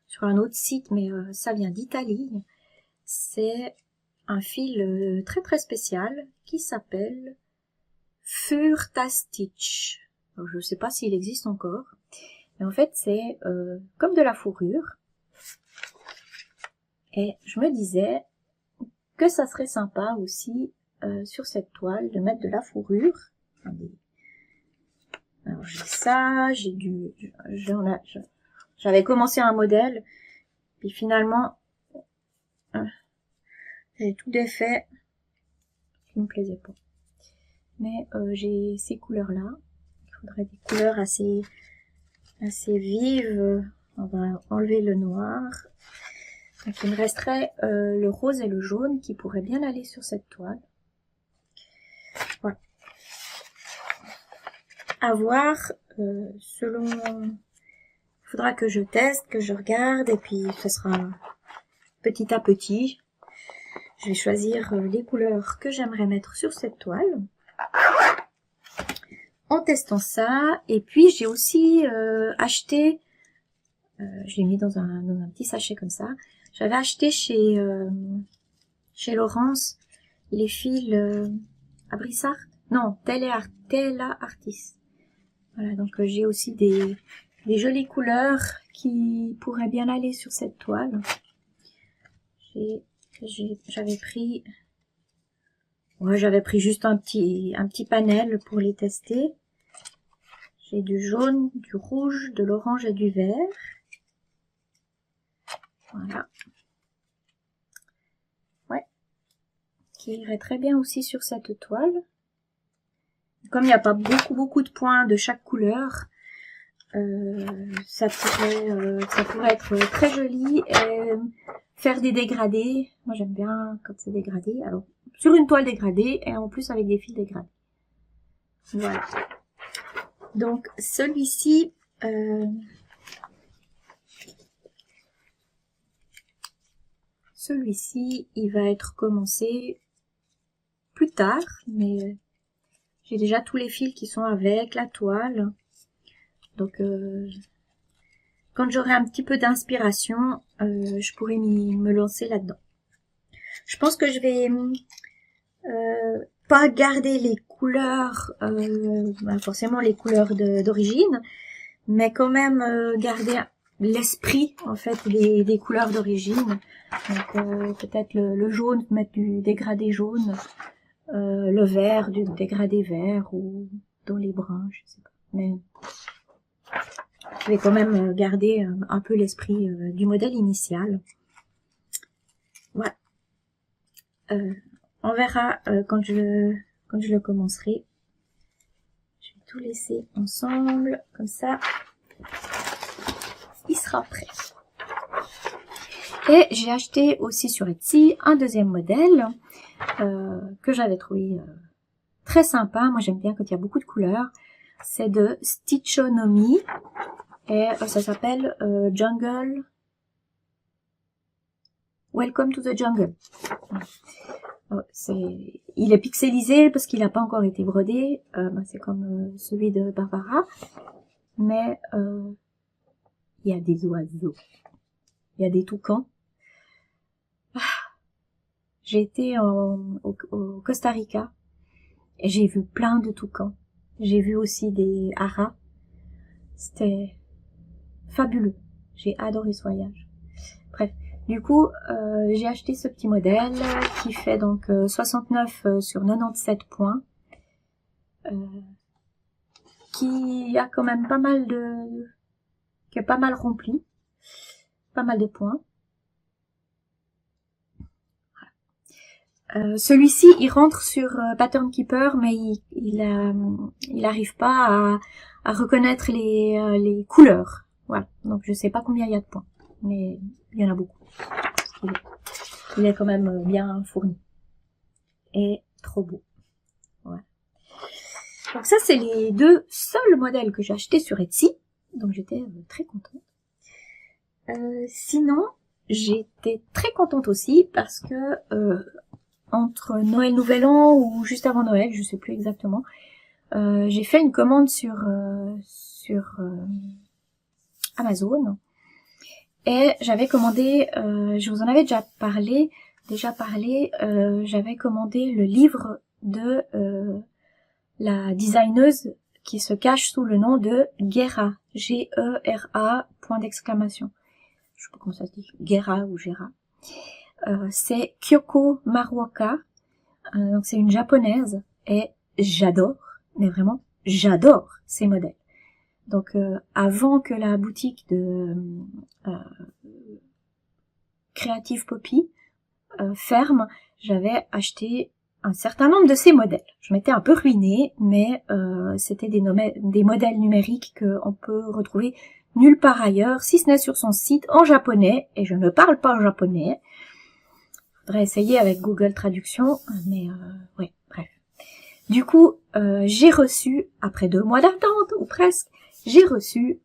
sur un autre site, mais ça vient d'Italie. C'est un fil très très spécial qui s'appelle Furtastitch. Alors, je ne sais pas s'il existe encore, mais en fait c'est comme de la fourrure. Et je me disais que ça serait sympa aussi sur cette toile de mettre de la fourrure. Alors j'ai ça, j'avais commencé un modèle, puis finalement j'ai tout défait, qui me plaisait pas. Mais j'ai ces couleurs-là. Il faudrait des couleurs assez vives. On va enlever le noir. Donc il me resterait le rose et le jaune qui pourraient bien aller sur cette toile. Voilà. À voir selon... Il faudra que je teste, que je regarde et puis ce sera petit à petit. Je vais choisir les couleurs que j'aimerais mettre sur cette toile. En testant ça, et puis j'ai aussi acheté, je l'ai mis dans un petit sachet comme ça, j'avais acheté chez Laurence les fils Abrissart, non, Tela Artis. Voilà, donc j'ai aussi des jolies couleurs qui pourraient bien aller sur cette toile. J'avais pris juste un petit panel pour les tester. J'ai du jaune, du rouge, de l'orange et du vert. Voilà. Ouais. Qui irait très bien aussi sur cette toile. Comme il n'y a pas beaucoup de points de chaque couleur, ça pourrait être très joli et faire des dégradés. Moi j'aime bien quand c'est dégradé. Alors sur une toile dégradée et en plus avec des fils dégradés. Voilà. Donc celui-ci, il va être commencé plus tard, mais j'ai déjà tous les fils qui sont avec la toile. Donc quand j'aurai un petit peu d'inspiration, je pourrai me lancer là-dedans. Je pense que je vais pas garder les couleurs, forcément les couleurs d'origine, mais quand même garder l'esprit en fait des couleurs d'origine. Donc peut-être le jaune, mettre du dégradé jaune, le vert, du dégradé vert ou dans les bruns, je sais pas. Mais je vais quand même garder un peu l'esprit du modèle initial. Voilà. On verra quand je le commencerai. Je vais tout laisser ensemble, comme ça, il sera prêt. Et j'ai acheté aussi sur Etsy un deuxième modèle que j'avais trouvé très sympa. Moi j'aime bien quand il y a beaucoup de couleurs. C'est de Stitchonomy et ça s'appelle Jungle. Welcome to the Jungle. Il est pixelisé parce qu'il n'a pas encore été brodé. C'est comme celui de Barbara. Mais il y a des oiseaux. Il y a des toucans. J'ai été au Costa Rica et j'ai vu plein de toucans. J'ai vu aussi des haras. C'était fabuleux. J'ai adoré ce voyage. Bref, du coup, j'ai acheté ce petit modèle qui fait donc 69 sur 97 points. Qui a quand même pas mal de... qui est pas mal rempli. Pas mal de points. Celui-ci, il rentre sur Pattern Keeper, mais il arrive pas à reconnaître les couleurs. Voilà. Donc je sais pas combien il y a de points, mais il y en a beaucoup. Il est quand même bien fourni. Et trop beau. Voilà. Donc ça, c'est les deux seuls modèles que j'ai achetés sur Etsy. Donc j'étais très contente. Sinon, j'étais très contente aussi parce que entre Noël, Nouvel An ou juste avant Noël, je sais plus exactement, j'ai fait une commande sur Amazon et j'avais commandé, je vous en avais déjà parlé, j'avais commandé le livre de la designeuse qui se cache sous le nom de Gera, G-E-R-A, point d'exclamation. Je sais pas comment ça se dit, Gera ou Gera. C'est Kyoko Maruoka, donc c'est une japonaise et j'adore, mais vraiment j'adore ces modèles. Donc avant que la boutique de Creative Poppy ferme, j'avais acheté un certain nombre de ces modèles. Je m'étais un peu ruinée, mais c'était des modèles numériques qu'on peut retrouver nulle part ailleurs, si ce n'est sur son site en japonais, et je ne parle pas japonais. Faudrait essayer avec Google Traduction, mais ouais, bref. Du coup, j'ai reçu, après 2 mois d'attente, ou presque, j'ai reçu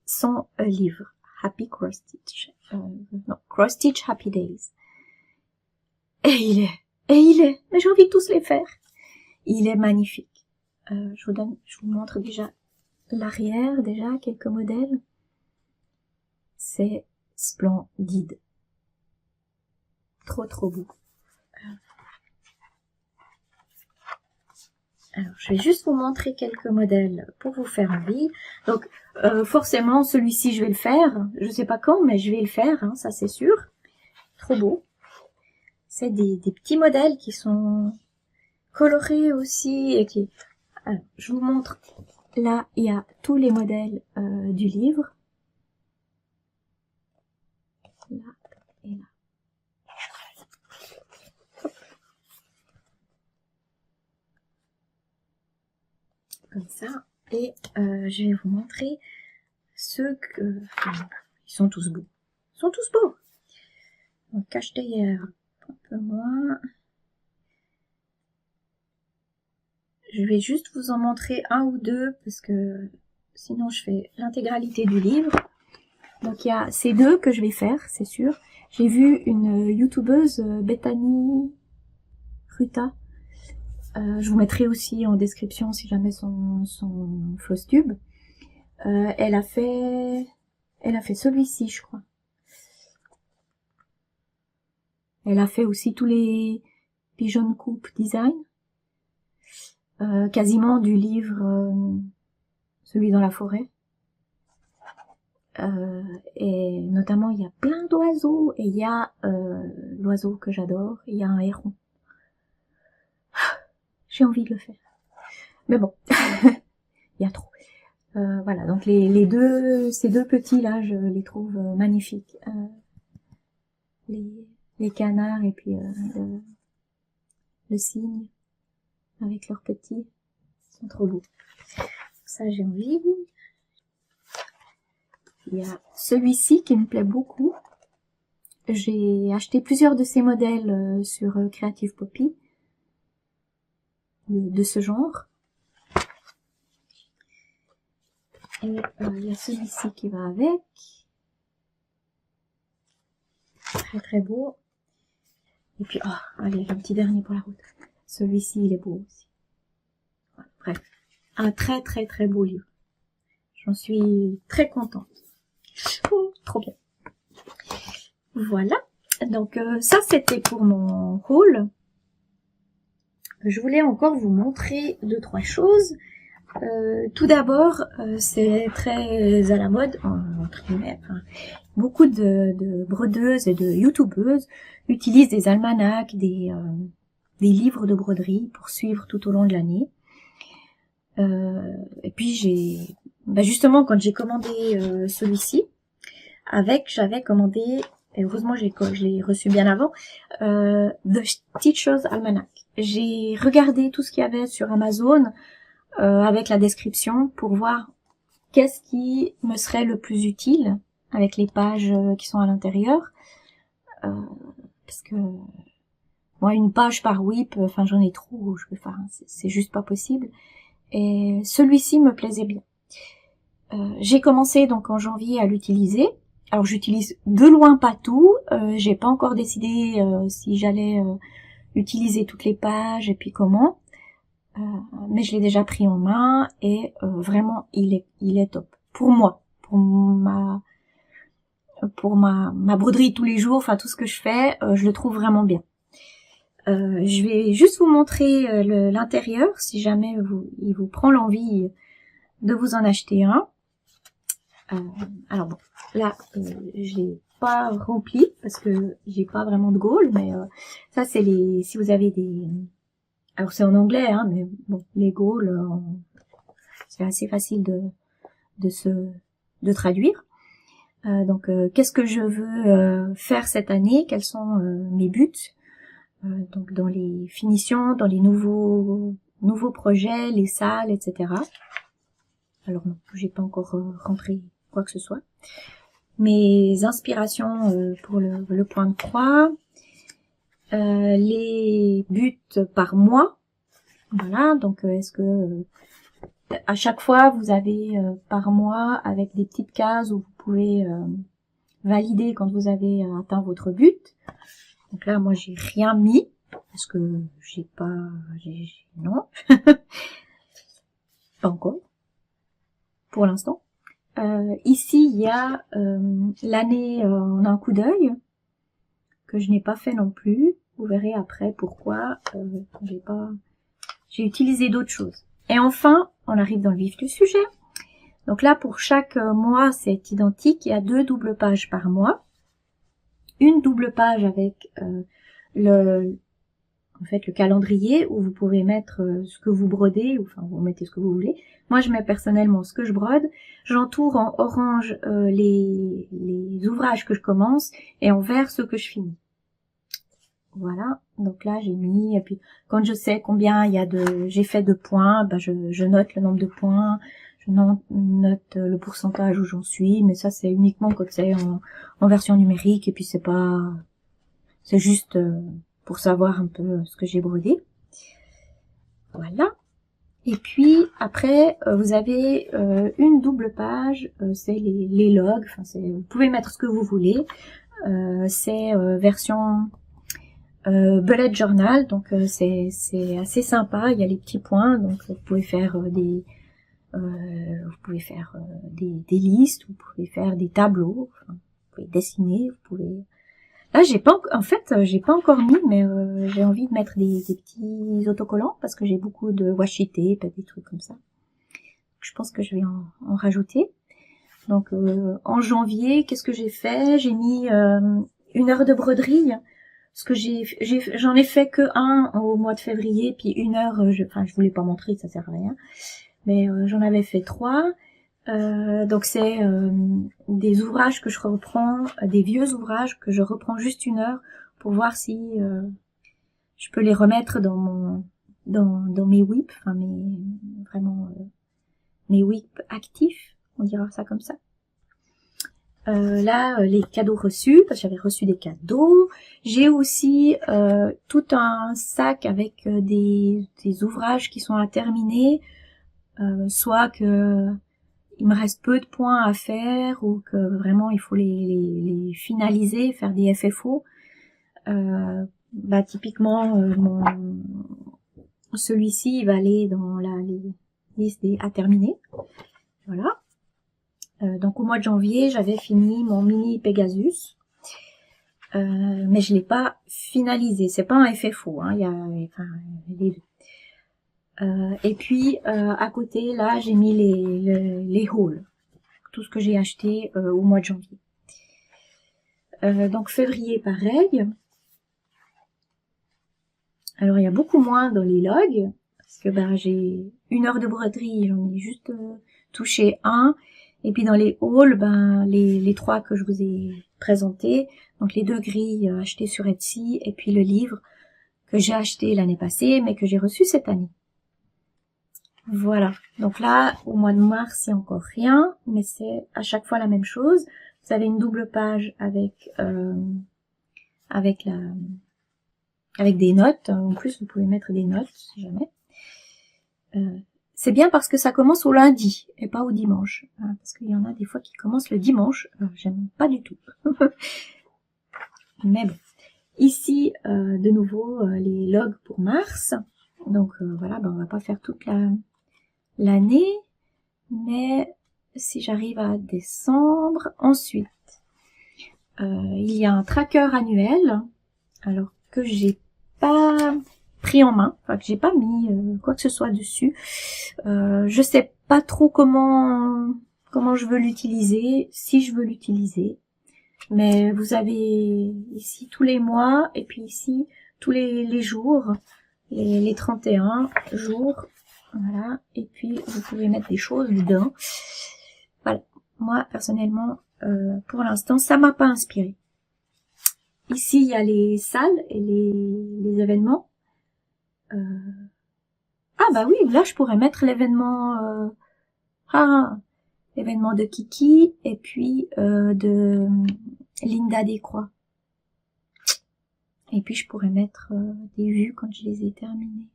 son livre, Happy Cross Stitch, Cross Stitch Happy Days. Et il est, mais j'ai envie de tous les faire. Il est magnifique. Je vous montre déjà l'arrière, déjà, quelques modèles. C'est splendide. Trop beau. Alors, je vais juste vous montrer quelques modèles pour vous faire envie. Donc, forcément, celui-ci, je vais le faire. Je sais pas quand, mais je vais le faire, hein, ça c'est sûr. Trop beau. C'est des petits modèles qui sont colorés aussi. Et qui... Alors, je vous montre. Là, il y a tous les modèles du livre. Là et là. Comme ça. Et je vais vous montrer ceux que... ils sont tous beaux. Ils sont tous beaux. Donc, cache-tailleur, un peu moins. Je vais juste vous en montrer un ou deux, parce que sinon je fais l'intégralité du livre. Donc il y a ces deux que je vais faire, c'est sûr. J'ai vu une youtubeuse, Bethany Ruta. Je vous mettrai aussi en description si jamais son Flosstube. Elle a fait celui-ci, je crois. Elle a fait aussi tous les Pigeon Coop Design. Quasiment du livre celui dans la forêt. Et notamment il y a plein d'oiseaux et il y a l'oiseau que j'adore, il y a un héron. J'ai envie de le faire. Mais bon, il y a trop. Voilà, donc ces deux petits là, je les trouve magnifiques. Les canards et puis le cygne avec leurs petits, ils sont trop beaux. Ça j'ai envie. Il y a celui-ci qui me plaît beaucoup. J'ai acheté plusieurs de ces modèles sur Creative Poppy de ce genre. Et il y a celui-ci qui va avec. Très beau. Et puis, allez, le petit dernier pour la route. Celui-ci, il est beau aussi. Voilà, bref, un très beau livre. J'en suis très contente. Oh, trop bien. Voilà. Donc ça, c'était pour mon haul. Je voulais encore vous montrer 2-3 choses. Tout d'abord, c'est très à la mode, entre guillemets. Enfin, beaucoup de brodeuses et de youtubeuses utilisent des almanachs, des livres de broderie pour suivre tout au long de l'année. Et puis justement, quand j'ai commandé celui-ci, j'avais commandé, et heureusement je l'ai reçu bien avant, The Teacher's Almanac. J'ai regardé tout ce qu'il y avait sur Amazon avec la description pour voir qu'est-ce qui me serait le plus utile avec les pages qui sont à l'intérieur. Parce que moi, une page par whip, enfin j'en ai trop, c'est juste pas possible. Et celui-ci me plaisait bien. J'ai commencé donc en janvier à l'utiliser. Alors j'utilise de loin pas tout, j'ai pas encore décidé si j'allais utiliser toutes les pages et puis comment, mais je l'ai déjà pris en main et vraiment il est top pour moi, pour ma broderie tous les jours, enfin tout ce que je fais, je le trouve vraiment bien. Je vais juste vous montrer l'intérieur si jamais il vous prend l'envie de vous en acheter un. Alors bon, là je l'ai pas rempli parce que j'ai pas vraiment de gaule, mais ça c'est si vous avez alors c'est en anglais hein, mais bon, les gaules c'est assez facile de traduire. Donc qu'est-ce que je veux faire cette année, quels sont mes buts, donc dans les finitions, dans les nouveaux projets, les salles, etc. Alors non, j'ai pas encore rentré quoi que ce soit. Mes inspirations pour le point de croix, les buts par mois, voilà, donc est-ce que à chaque fois vous avez par mois avec des petites cases où vous pouvez valider quand vous avez atteint votre but. Donc là moi j'ai rien mis parce que non pas encore pour l'instant. Ici il y a l'année en un coup d'œil que je n'ai pas fait non plus. Vous verrez après pourquoi j'ai utilisé d'autres choses. Et enfin, on arrive dans le vif du sujet. Donc là, pour chaque mois, c'est identique. Il y a 2 doubles pages par mois. Une double page avec le calendrier où vous pouvez mettre ce que vous brodez, ou enfin vous mettez ce que vous voulez. Moi, je mets personnellement ce que je brode. J'entoure en orange les ouvrages que je commence et en vert ceux que je finis. Voilà, donc là j'ai mis, et puis quand je sais combien j'ai fait de points, ben je note le nombre de points, je note le pourcentage où j'en suis, mais ça c'est uniquement quand c'est en version numérique, et puis c'est juste pour savoir un peu ce que j'ai brodé. Voilà. Et puis après vous avez une double page, c'est les logs, enfin vous pouvez mettre ce que vous voulez, c'est version bullet journal, donc c'est assez sympa, il y a les petits points, donc vous pouvez faire des listes, vous pouvez faire des tableaux, enfin, vous pouvez dessiner, vous pouvez... Là j'ai pas encore mis, mais j'ai envie de mettre des petits autocollants parce que j'ai beaucoup de washi tape, des trucs comme ça. Je pense que je vais en rajouter. Donc en janvier, qu'est-ce que j'ai fait? J'ai mis 1 heure de broderie. Parce que j'en ai fait que un au mois de février, puis 1 heure, je voulais pas montrer, ça sert à rien. Mais j'en avais fait 3. Donc c'est des ouvrages que je reprends, des vieux ouvrages que je reprends juste 1 heure pour voir si je peux les remettre dans mes whips, enfin mes whips actifs, on dira ça comme ça. Là, les cadeaux reçus, parce que j'avais reçu des cadeaux. J'ai aussi tout un sac avec des ouvrages qui sont à terminer, soit que il me reste peu de points à faire, ou que vraiment il faut les finaliser, faire des FFO. Typiquement, celui-ci, il va aller dans la liste des à terminer. Voilà. Donc au mois de janvier, j'avais fini mon mini Pegasus, mais je l'ai pas finalisé. C'est pas un FFO, hein, il y a les deux. Et puis à côté, là, j'ai mis les hauls, tout ce que j'ai acheté au mois de janvier. Donc février, pareil. Alors il y a beaucoup moins dans les logs, parce que j'ai 1 heure de broderie, j'en ai juste touché un. Et puis dans les hauls, les 3 que je vous ai présentés, donc les 2 grilles achetées sur Etsy, et puis le livre que j'ai acheté l'année passée, mais que j'ai reçu cette année. Voilà, donc là, au mois de mars, il n'y a encore rien, mais c'est à chaque fois la même chose. Vous avez une double page avec des notes. En plus, vous pouvez mettre des notes, si jamais. C'est bien parce que ça commence au lundi et pas au dimanche. Hein, parce qu'il y en a des fois qui commencent le dimanche. J'aime pas du tout. Mais bon. Ici, de nouveau, les logs pour mars. Donc voilà, on va pas faire toute l'année. Mais si j'arrive à décembre, ensuite, il y a un tracker annuel. Alors que j'ai pas pris en main, enfin que j'ai pas mis quoi que ce soit dessus. Je sais pas trop comment je veux l'utiliser, si je veux l'utiliser. Mais vous avez ici tous les mois et puis ici tous les jours, les 31 jours. Voilà. Et puis vous pouvez mettre des choses dedans. Voilà. Moi personnellement, pour l'instant, ça m'a pas inspiré. Ici, il y a les salles et les événements. Ah bah oui, là je pourrais mettre l'événement l'événement de Kiki et puis de Linda Descroix. Et puis je pourrais mettre des vues quand je les ai terminées.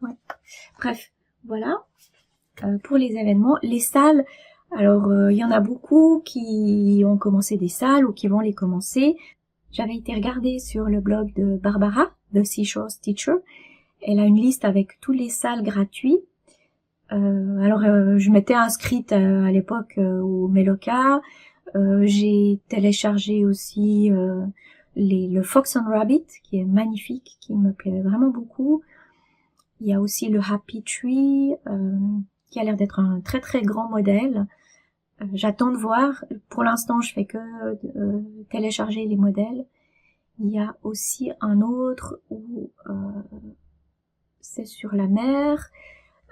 Ouais. Bref, voilà. Pour les événements, les salles, alors il y en a beaucoup qui ont commencé des salles ou qui vont les commencer. J'avais été regarder sur le blog de Barbara, de Seashore Teacher. Elle a une liste avec tous les salles gratuits. Je m'étais inscrite à l'époque au Meloka. J'ai téléchargé aussi le Fox and Rabbit, qui est magnifique, qui me plaît vraiment beaucoup. Il y a aussi le Happy Tree, qui a l'air d'être un très très grand modèle. J'attends de voir. Pour l'instant, je fais que télécharger les modèles. Il y a aussi un autre où c'est sur la mer.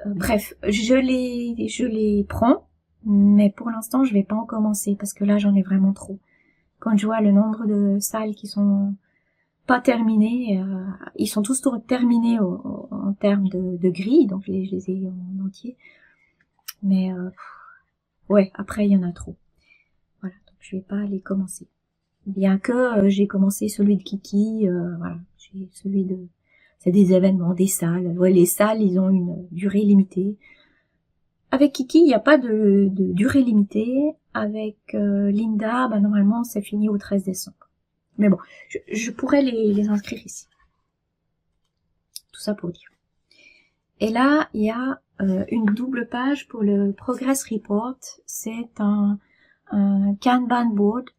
Bref, je les prends, mais pour l'instant, je vais pas en commencer parce que là, j'en ai vraiment trop. Quand je vois le nombre de salles qui sont pas terminées, ils sont tous terminés en termes de grille, donc je les ai en entier. Mais ouais, après il y en a trop. Voilà, donc je vais pas les commencer. Bien que j'ai commencé celui de Kiki, voilà, j'ai celui de... C'est des événements, des salles. Ouais, les salles, ils ont une durée limitée. Avec Kiki, il n'y a pas de durée limitée. Avec Linda, normalement, c'est fini au 13 décembre. Mais bon, je pourrais les inscrire ici. Tout ça pour dire. Et là, il y a une double page pour le Progress Report. C'est un Kanban board.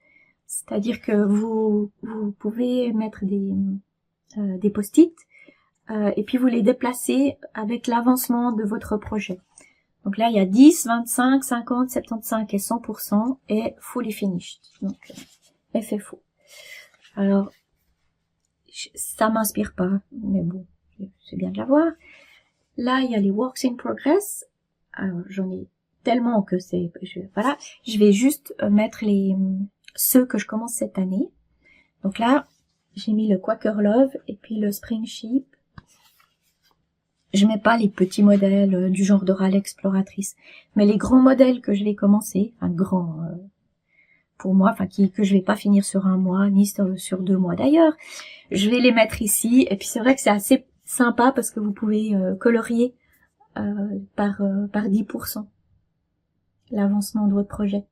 C'est-à-dire que vous pouvez mettre des post-it et puis vous les déplacez avec l'avancement de votre projet. Donc là, il y a 10, 25, 50, 75 et 100% et fully finished. Donc, effet faux. Alors, ça m'inspire pas, mais bon, c'est bien de l'avoir. Là, il y a les works in progress. Alors, j'en ai tellement que c'est... Voilà, je vais juste mettre ceux que je commence cette année. Donc là, j'ai mis le Quaker Love et puis le Spring Sheep. Je mets pas les petits modèles du genre d'Oral Exploratrice, mais les grands modèles que je vais commencer, enfin grands pour moi, enfin que je vais pas finir sur un mois ni sur 2 mois d'ailleurs, je vais les mettre ici. Et puis c'est vrai que c'est assez sympa parce que vous pouvez colorier par 10% l'avancement de votre projet.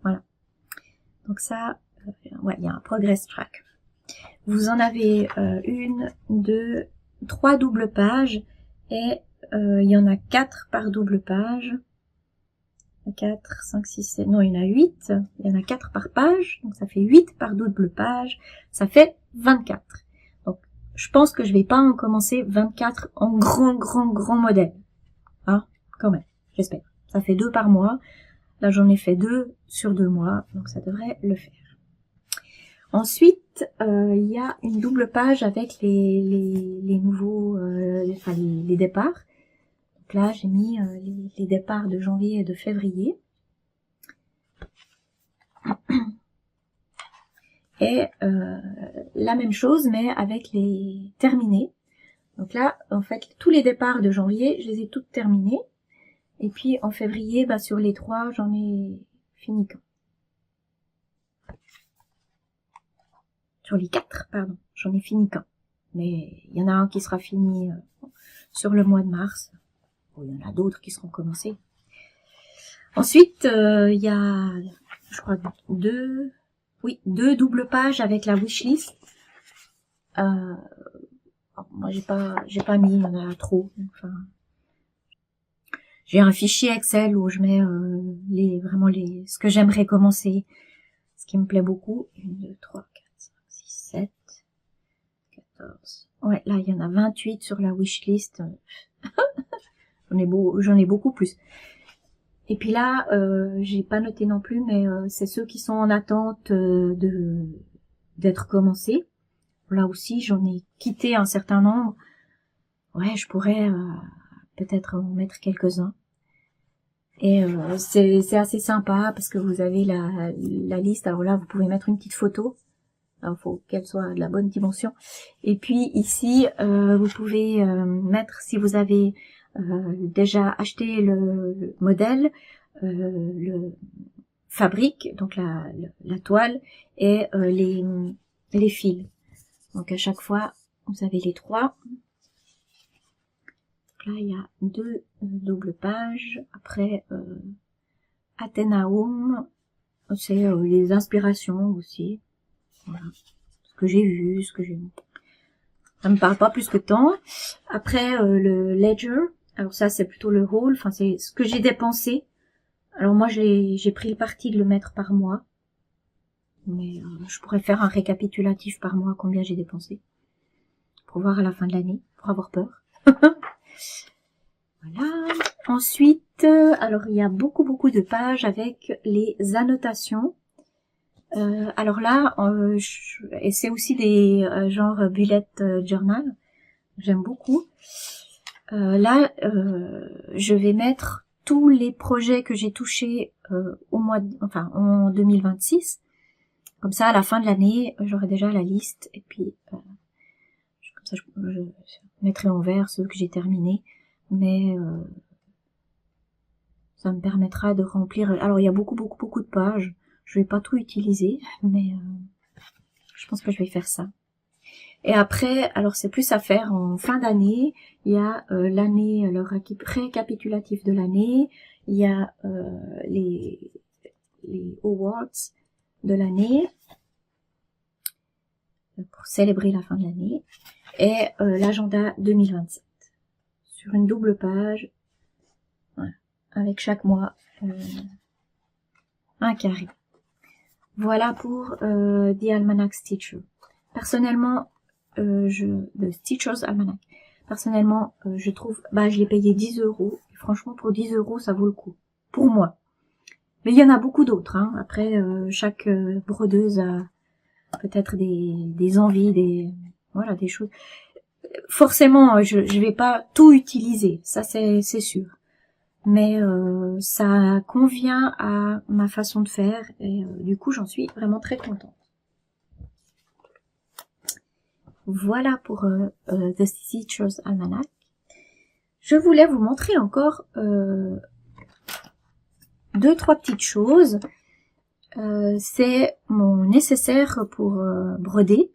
Voilà. Donc ça, ouais, il y a un progress track. Vous en avez 1, 2, 3 doubles pages et il y en a 4 par double page. 4, 5, 6, 7, non, il y en a 8. Il y en a 4 par page, donc ça fait 8 par double page. Ça fait 24. Donc je pense que je vais pas en commencer 24 en grand modèle. Hein, quand même, j'espère. Ça fait 2 par mois. Là, j'en ai fait 2 sur 2 mois, donc ça devrait le faire. Ensuite, il y a une double page avec les nouveaux, enfin les départs. Donc là, j'ai mis les départs de janvier et de février. Et la même chose, mais avec les terminés. Donc là, en fait, tous les départs de janvier, je les ai toutes terminés. Et puis en février, bah, sur les 3, j'en ai fini qu'un. Sur les 4, pardon, j'en ai fini qu'un. Mais il y en a un qui sera fini sur le mois de mars. Bon, il y en a d'autres qui seront commencés. Ensuite, il y a, je crois, 2 doubles pages avec la wishlist. Moi, j'ai pas mis, il y en a trop. Enfin, j'ai un fichier Excel où je mets ce que j'aimerais commencer, ce qui me plaît beaucoup. 1, 2, 3, 4, 5, 6, 7, 14. Ouais, là, il y en a 28 sur la wishlist. J'en ai beaucoup plus. Et puis là, j'ai pas noté non plus, mais c'est ceux qui sont en attente d'être commencés. Là aussi, j'en ai quitté un certain nombre. Ouais, je pourrais peut-être en mettre quelques-uns. Et c'est assez sympa parce que vous avez la liste. Alors là, vous pouvez mettre une petite photo. Il faut qu'elle soit de la bonne dimension. Et puis ici, vous pouvez mettre, si vous avez déjà acheté le modèle, le fabrique, donc la toile, et les fils. Donc à chaque fois, vous avez les 3. Là, il y a 2 doubles pages. Après, Athénaum, c'est les inspirations aussi. Voilà. Ce que j'ai vu, ça me parle pas plus que tant. Après, le ledger. Alors ça, c'est plutôt le haul. Enfin, c'est ce que j'ai dépensé. Alors moi, j'ai pris le parti de le mettre par mois. Mais je pourrais faire un récapitulatif par mois, combien j'ai dépensé. Pour voir à la fin de l'année, pour avoir peur. Voilà. Ensuite, alors il y a beaucoup de pages avec les annotations. Alors là, et c'est aussi des genre bullet journal. J'aime beaucoup. Là, je vais mettre tous les projets que j'ai touchés en 2026. Comme ça, à la fin de l'année, j'aurai déjà la liste. Et puis, comme ça, je mettrai en vert ceux que j'ai terminés. Mais ça me permettra de remplir. Alors il y a beaucoup de pages. Je vais pas tout utiliser, mais je pense que je vais faire ça. Et après, alors c'est plus à faire en fin d'année. Il y a l'année, le récapitulatif de l'année. Il y a les awards de l'année pour célébrer la fin de l'année. Et l'agenda 2027 sur une double page. Voilà. Avec chaque mois un carré. Voilà pour The Almanac Stitcher. Personnellement, The Stitcher's Almanac. Personnellement, je trouve, je l'ai payé 10 €. Et franchement, pour 10 €, ça vaut le coup. Pour moi. Mais il y en a beaucoup d'autres. Hein. Après, chaque brodeuse a peut-être des envies, des choses. Forcément, je vais pas tout utiliser. Ça, c'est sûr. Mais ça convient à ma façon de faire et du coup j'en suis vraiment très contente. Voilà pour The Stitcher's Almanac. Je voulais vous montrer encore 2-3 petites choses. C'est mon nécessaire pour broder,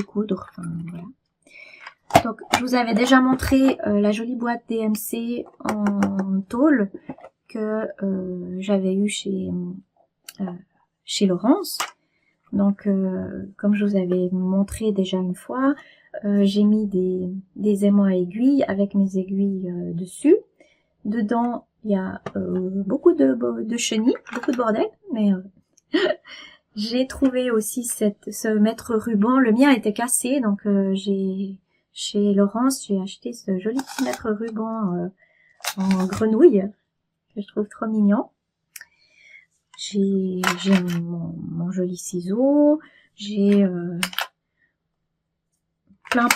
coudre, enfin voilà. Donc, je vous avais déjà montré la jolie boîte DMC en tôle que j'avais eu chez Laurence. Donc, comme je vous avais montré déjà une fois, j'ai mis des aimants à aiguilles avec mes aiguilles dessus. Dedans, il y a beaucoup de chenilles, beaucoup de bordel, mais J'ai trouvé aussi ce mètre ruban. Le mien était cassé, donc chez Laurence, j'ai acheté ce joli petit mètre ruban en grenouille que je trouve trop mignon. J'ai mon joli ciseau. J'ai plein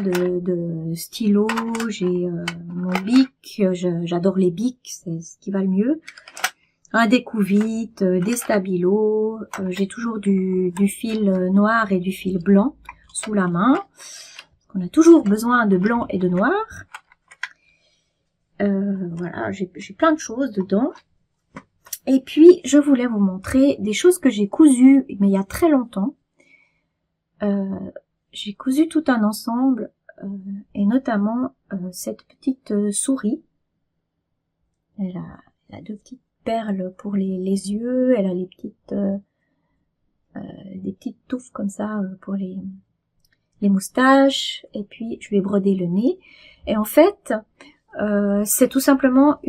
de stylos. J'ai mon bic. J'adore les bics, c'est ce qui va le mieux. Un découvite, des stabilos, j'ai toujours du fil noir et du fil blanc sous la main. On a toujours besoin de blanc et de noir. Voilà, j'ai plein de choses dedans. Et puis, je voulais vous montrer des choses que j'ai cousues, mais il y a très longtemps. J'ai cousu tout un ensemble, et notamment cette petite souris. Elle a deux petites perles pour les yeux, elle a les petites des petites touffes comme ça pour les moustaches, et puis je lui ai brodé le nez. Et en fait, c'est tout simplement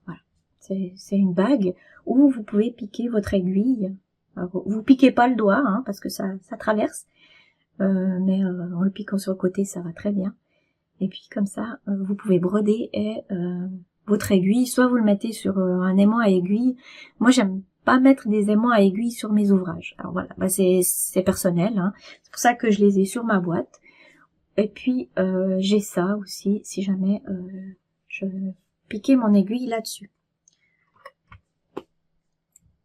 voilà, c'est une bague où vous pouvez piquer votre aiguille. Alors, vous piquez pas le doigt, hein, parce que ça traverse, mais en le piquant sur le côté, ça va très bien. Et puis comme ça, vous pouvez broder et votre aiguille, soit vous le mettez sur un aimant à aiguille. Moi, j'aime pas mettre des aimants à aiguille sur mes ouvrages. Alors voilà, bah c'est personnel, hein. C'est pour ça que je les ai sur ma boîte. Et puis j'ai ça aussi, si jamais je piquais mon aiguille là-dessus.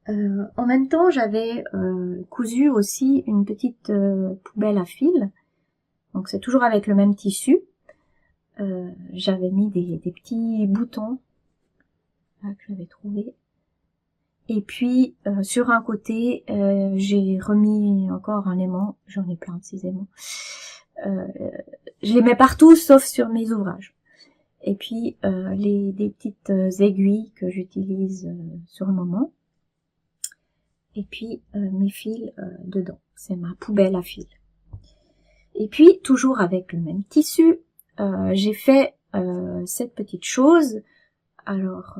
En même temps, j'avais cousu aussi une petite poubelle à fil. Donc c'est toujours avec le même tissu. J'avais mis des petits boutons là, que j'avais trouvé. Et puis sur un côté, j'ai remis encore un aimant. J'en ai plein de ces aimants. Je les mets partout sauf sur mes ouvrages. Et puis des petites aiguilles que j'utilise sur le moment. Et puis mes fils dedans. C'est ma poubelle à fil. Et puis toujours avec le même tissu, j'ai fait cette petite chose. Alors,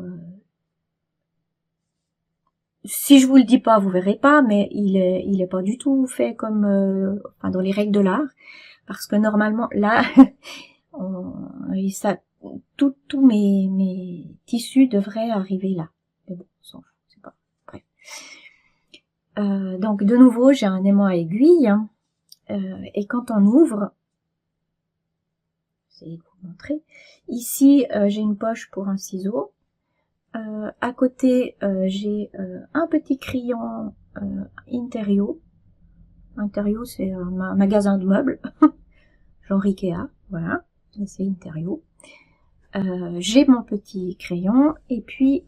si je vous le dis pas, vous verrez pas, mais il est pas du tout fait comme enfin, dans les règles de l'art, parce que normalement là, tous mes tissus devraient arriver là. Mais bon, on s'en fout, c'est pas. Bref. Donc de nouveau, j'ai un aimant à aiguille, hein, et quand on ouvre, essayer de vous montrer. Ici, j'ai une poche pour un ciseau. À côté, j'ai un petit crayon Interio. Interio, c'est un magasin de meubles, genre Ikea, voilà. C'est Interio. J'ai mon petit crayon, et puis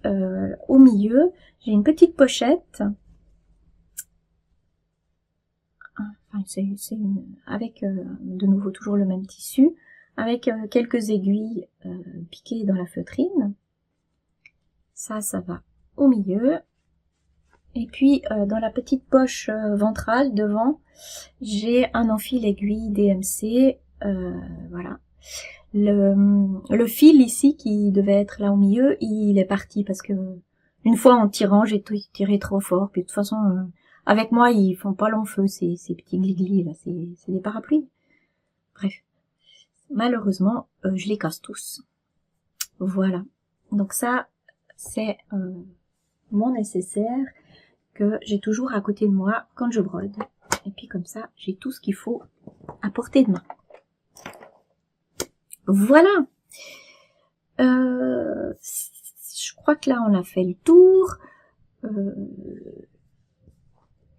au milieu, j'ai une petite pochette. Enfin, c'est avec de nouveau toujours le même tissu, avec quelques aiguilles piquées dans la feutrine. Ça va au milieu. Et puis dans la petite poche ventrale devant, j'ai un enfil aiguille DMC. Voilà. Le fil ici qui devait être là au milieu, il est parti parce que une fois en tirant, j'ai tiré trop fort. Puis de toute façon, avec moi, ils font pas long feu ces petits glis là. C'est des parapluies. Bref. Malheureusement, je les casse tous. Voilà. Donc ça, c'est mon nécessaire que j'ai toujours à côté de moi quand je brode. Et puis comme ça, j'ai tout ce qu'il faut à portée de main. Voilà. Je crois que là, on a fait le tour.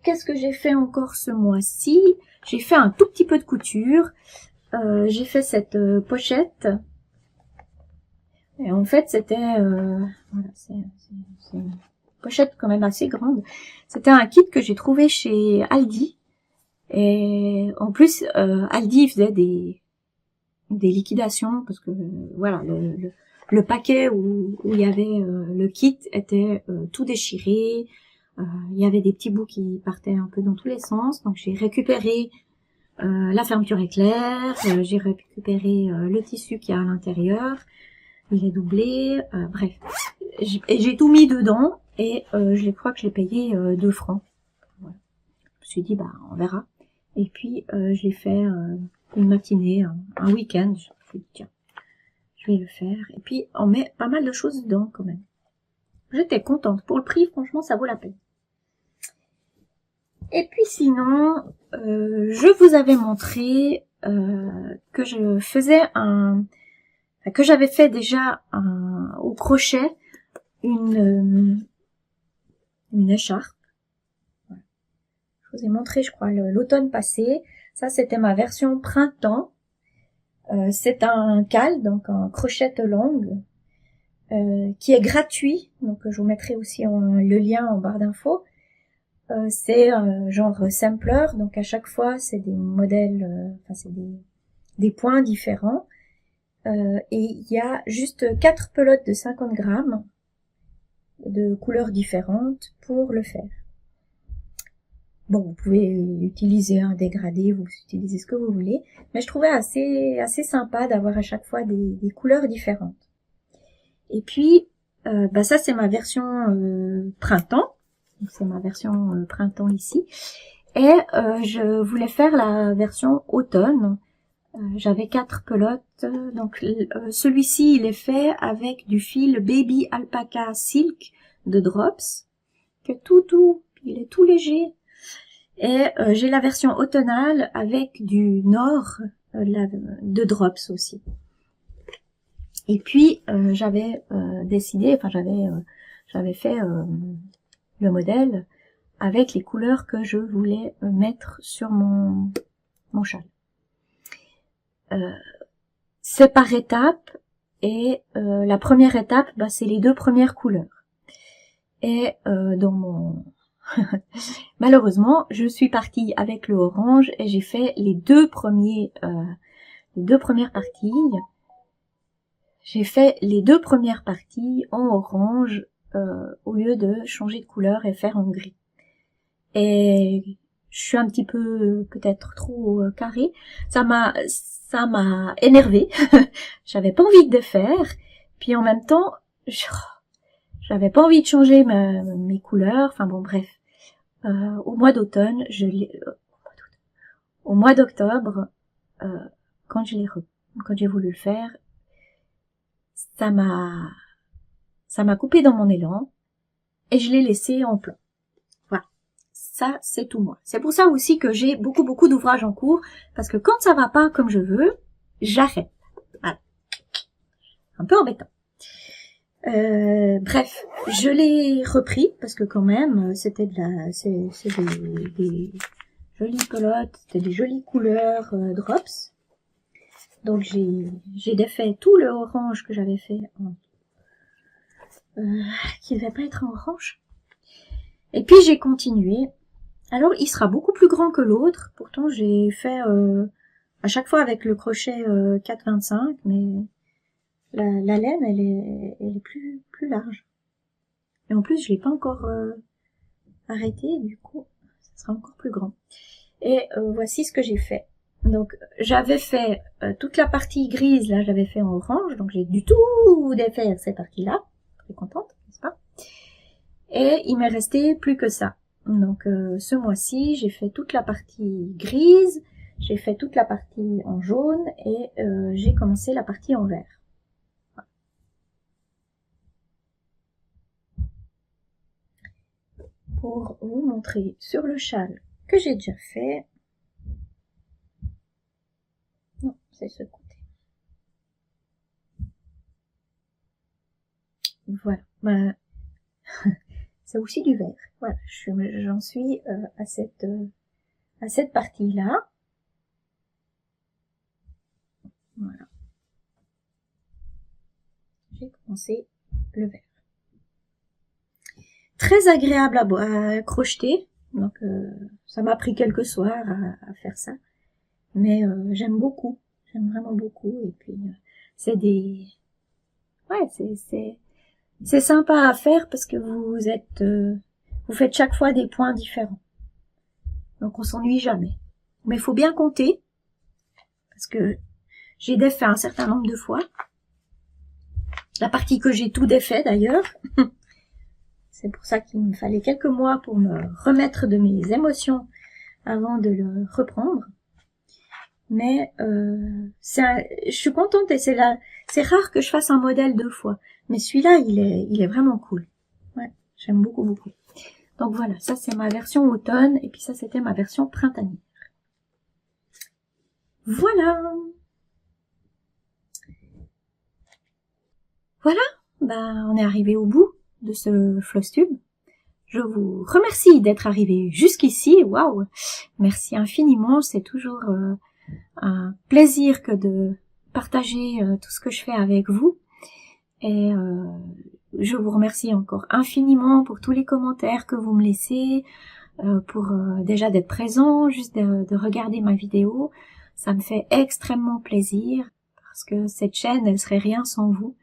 Qu'est-ce que j'ai fait encore ce mois-ci? J'ai fait un tout petit peu de couture. J'ai fait cette pochette. Et en fait, c'était voilà, c'est une pochette quand même assez grande. C'était un kit que j'ai trouvé chez Aldi. Et en plus, Aldi faisait des liquidations parce que voilà, le paquet où il y avait le kit était tout déchiré. Il y avait des petits bouts qui partaient un peu dans tous les sens. Donc j'ai récupéré la fermeture éclair, j'ai récupéré le tissu qu'il y a à l'intérieur. Il est doublé, bref. J'ai tout mis dedans et je crois que je l'ai payé 2 francs. Voilà. Je me suis dit, bah, on verra. Et puis, je l'ai fait une matinée, un week-end. Je me suis dit, tiens, je vais le faire. Et puis, on met pas mal de choses dedans, quand même. J'étais contente. Pour le prix, franchement, ça vaut la peine. Et puis sinon, je vous avais montré que je faisais que j'avais fait déjà au crochet une écharpe. Voilà. Je vous ai montré, je crois, l'automne passé. Ça, c'était ma version printemps. C'est un cal, donc un crochette longue, qui est gratuit. Donc, je vous mettrai aussi le lien en barre d'infos. C'est genre sampler, donc à chaque fois c'est des modèles, enfin c'est des points différents, et il y a juste 4 pelotes de 50 grammes de couleurs différentes pour le faire. Bon, vous pouvez utiliser un dégradé, vous utilisez ce que vous voulez, mais je trouvais assez sympa d'avoir à chaque fois des couleurs différentes. Et puis bah ça c'est ma version printemps. C'est ma version printemps ici. Et je voulais faire la version automne. J'avais 4 pelotes. Donc celui-ci, il est fait avec du fil Baby Alpaca Silk de Drops. Il est tout léger. Et j'ai la version automnale avec du Nord de Drops aussi. Et puis j'avais décidé, enfin j'avais fait le modèle avec les couleurs que je voulais mettre sur mon châle. C'est par étapes et la première étape, bah, c'est les 2 premières couleurs. Et dans mon malheureusement, je suis partie avec le orange et j'ai fait les deux premières parties. J'ai fait les 2 premières parties en orange au lieu de changer de couleur et faire en gris. Et je suis un petit peu peut-être trop carrée. Ça m'a énervée. J'avais pas envie de faire. Puis en même temps, j'avais pas envie de changer mes couleurs. Enfin bon, bref. Au mois d'automne, au mois d'octobre, quand j'ai voulu le faire, ça m'a coupé dans mon élan et je l'ai laissé en plan. Voilà. Ça, c'est tout moi. C'est pour ça aussi que j'ai beaucoup d'ouvrages en cours, parce que quand ça va pas comme je veux, j'arrête. Voilà. Un peu embêtant. Bref, je l'ai repris, parce que quand même, c'était des jolies pelotes, c'était des jolies couleurs Drops. Donc j'ai défait tout le orange que j'avais fait qui ne devait pas être en orange. Et puis j'ai continué. Alors il sera beaucoup plus grand que l'autre. Pourtant j'ai fait à chaque fois avec le crochet 4,25, mais la laine elle est plus large. Et en plus je l'ai pas encore arrêté, du coup ça sera encore plus grand. Et voici ce que j'ai fait. Donc j'avais fait toute la partie grise, là j'avais fait en orange, donc j'ai du tout défaire cette partie-là. Très contente, n'est-ce pas? Et il m'est resté plus que ça. Donc ce mois-ci, j'ai fait toute la partie grise, j'ai fait toute la partie en jaune et j'ai commencé la partie en vert. Voilà. Pour vous montrer sur le châle que j'ai déjà fait. Non, c'est ce côté. Voilà. Bah, c'est aussi du vert. Voilà, j'en suis à cette partie-là. Voilà. J'ai commencé le vert. Très agréable à crocheter. Donc ça m'a pris quelques soirs à faire ça. Mais j'aime beaucoup. J'aime vraiment beaucoup. Et puis c'est des... Ouais, c'est sympa à faire parce que vous faites chaque fois des points différents. Donc on s'ennuie jamais. Mais il faut bien compter. Parce que j'ai défait un certain nombre de fois. La partie que j'ai tout défait d'ailleurs. C'est pour ça qu'il me fallait quelques mois pour me remettre de mes émotions avant de le reprendre. Mais je suis contente et c'est rare que je fasse un modèle 2 fois. Mais celui-là, il est vraiment cool. Ouais, j'aime beaucoup, beaucoup. Donc voilà, ça c'est ma version automne et puis ça c'était ma version printanière. Voilà. Voilà, on est arrivé au bout de ce Flosstube. Je vous remercie d'être arrivé jusqu'ici. Waouh, merci infiniment. C'est toujours un plaisir que de partager tout ce que je fais avec vous. Et je vous remercie encore infiniment pour tous les commentaires que vous me laissez, pour déjà d'être présent, juste de regarder ma vidéo. Ça me fait extrêmement plaisir parce que cette chaîne, elle serait rien sans vous.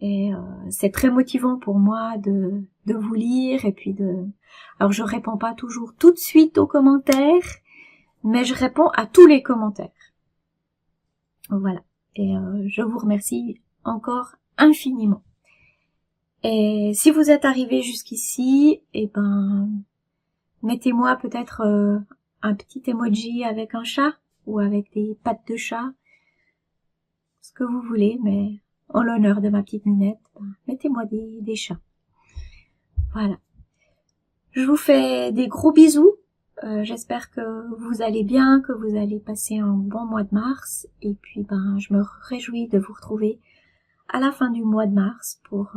Et c'est très motivant pour moi de vous lire et puis Alors je réponds pas toujours tout de suite aux commentaires, mais je réponds à tous les commentaires. Voilà. Et je vous remercie encore infiniment. Et si vous êtes arrivé jusqu'ici, mettez-moi peut-être un petit emoji avec un chat ou avec des pattes de chat, ce que vous voulez, mais en l'honneur de ma petite Minette, mettez-moi des chats. Voilà. Je vous fais des gros bisous. J'espère que vous allez bien, que vous allez passer un bon mois de mars. Et puis, je me réjouis de vous retrouver à la fin du mois de mars pour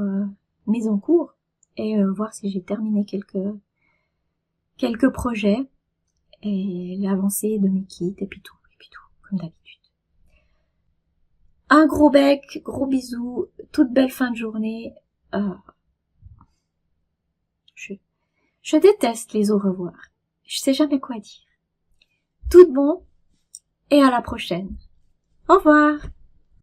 mise en cours et voir si j'ai terminé quelques projets et l'avancée de mes kits et puis tout, comme d'habitude. Un gros bec, gros bisous, toute belle fin de journée. Je déteste les au revoir. Je sais jamais quoi dire. Tout bon et à la prochaine. Au revoir.